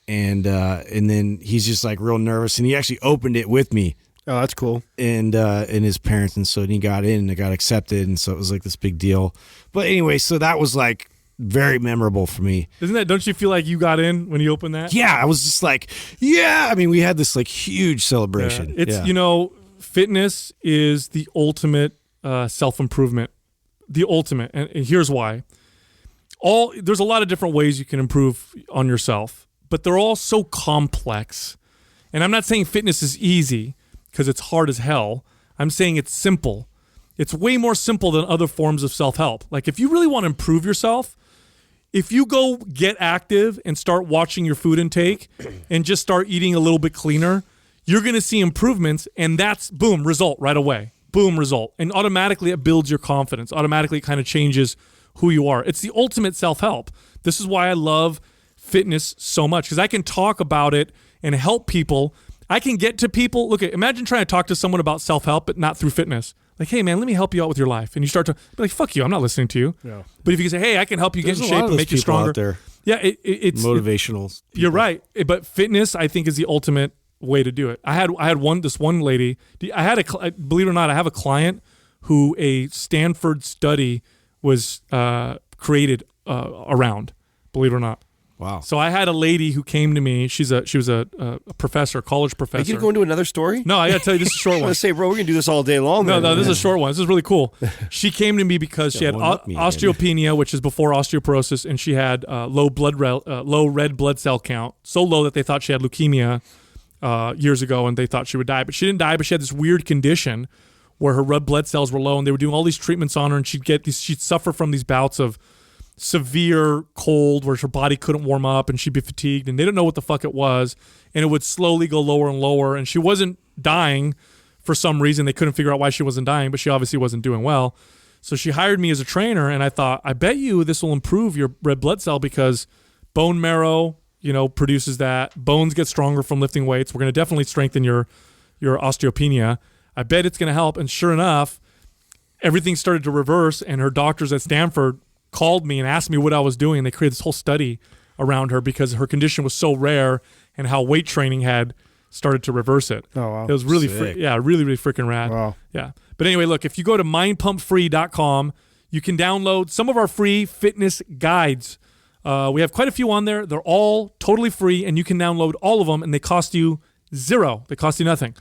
and then he's just like real nervous, and he actually opened it with me. Oh, that's cool. And his parents, and so he got in and it got accepted, and so it was like this big deal. But anyway, so that was like very memorable for me. Don't you feel like you got in when you opened that? Yeah, I was just like, yeah. I mean, we had this like huge celebration. Yeah. It's fitness is the ultimate self-improvement. The ultimate, and here's why. There's a lot of different ways you can improve on yourself, but they're all so complex. And I'm not saying fitness is easy, because it's hard as hell. I'm saying it's simple. It's way more simple than other forms of self-help. Like if you really want to improve yourself, if you go get active and start watching your food intake and just start eating a little bit cleaner, you're going to see improvements, and that's boom, result right away. Boom, result. And automatically it builds your confidence. Automatically it kind of changes who you are. It's the ultimate self-help. This is why I love fitness so much, because I can talk about it and help people. I can get to people. Look, imagine trying to talk to someone about self-help, but not through fitness. Like, hey, man, let me help you out with your life. And you start to be like, fuck you, I'm not listening to you. Yeah. But if you can say, hey, I can help you get in shape and make you stronger. Out there. Yeah, it's motivational. You're right. But fitness, I think, is the ultimate way to do it. I had this one lady. Believe it or not, I have a client who a Stanford study was created around. Believe it or not. Wow. So I had a lady who came to me. She was a professor, college professor. Are you going to another story? No, I got to tell you, this is a short one. I was going to say, bro, we're going to do this all day long. No, this is a short one. This is really cool. She came to me because she had osteopenia, which is before osteoporosis, and she had low red blood cell count, so low that they thought she had leukemia years ago, and they thought she would die. But she didn't die, but she had this weird condition where her red blood cells were low, and they were doing all these treatments on her, and she'd suffer from these bouts of severe cold where her body couldn't warm up, and she'd be fatigued, and they didn't know what the fuck it was, and it would slowly go lower and lower, and she wasn't dying for some reason. They couldn't figure out why she wasn't dying, but she obviously wasn't doing well. So she hired me as a trainer, and I thought, I bet you this will improve your red blood cell, because bone marrow, produces that. Bones get stronger from lifting weights. We're going to definitely strengthen your osteopenia. I bet it's going to help. And sure enough, everything started to reverse, and her doctors at Stanford called me and asked me what I was doing. They created this whole study around her because her condition was so rare, and how weight training had started to reverse it. Oh, wow. It was really, really freaking rad. Wow. Yeah. But anyway, look, if you go to mindpumpfree.com, you can download some of our free fitness guides. We have quite a few on there. They're all totally free, and you can download all of them, and they cost you zero. They cost you nothing.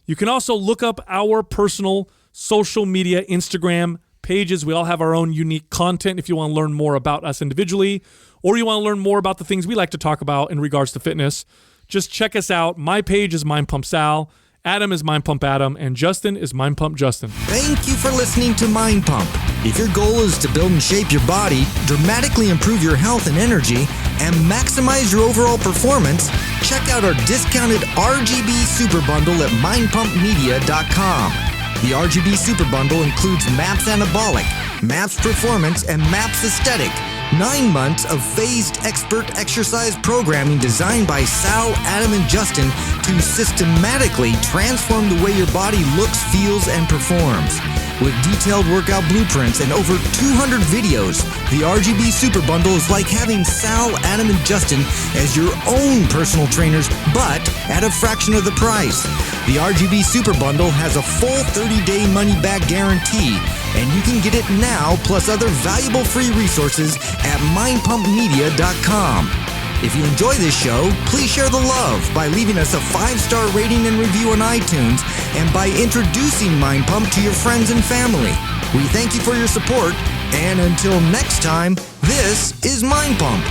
You can also look up our personal social media Instagram pages. We all have our own unique content if you want to learn more about us individually, or you want to learn more about the things we like to talk about in regards to fitness. Just check us out. My page is Mind Pump Sal, Adam is Mind Pump Adam, and Justin is Mind Pump Justin. Thank you for listening to Mind Pump. If your goal is to build and shape your body, dramatically improve your health and energy, and maximize your overall performance, check out our discounted RGB Super Bundle at mindpumpmedia.com. The RGB Super Bundle includes MAPS Anabolic, MAPS Performance, and MAPS Aesthetic. 9 months of phased expert exercise programming designed by Sal, Adam, and Justin to systematically transform the way your body looks, feels, and performs. With detailed workout blueprints and over 200 videos, the RGB Super Bundle is like having Sal, Adam, and Justin as your own personal trainers, but at a fraction of the price. The RGB Super Bundle has a full 30-day money-back guarantee, and you can get it now plus other valuable free resources at mindpumpmedia.com. If you enjoy this show, please share the love by leaving us a 5-star rating and review on iTunes, and by introducing Mind Pump to your friends and family. We thank you for your support, and until next time, this is Mind Pump.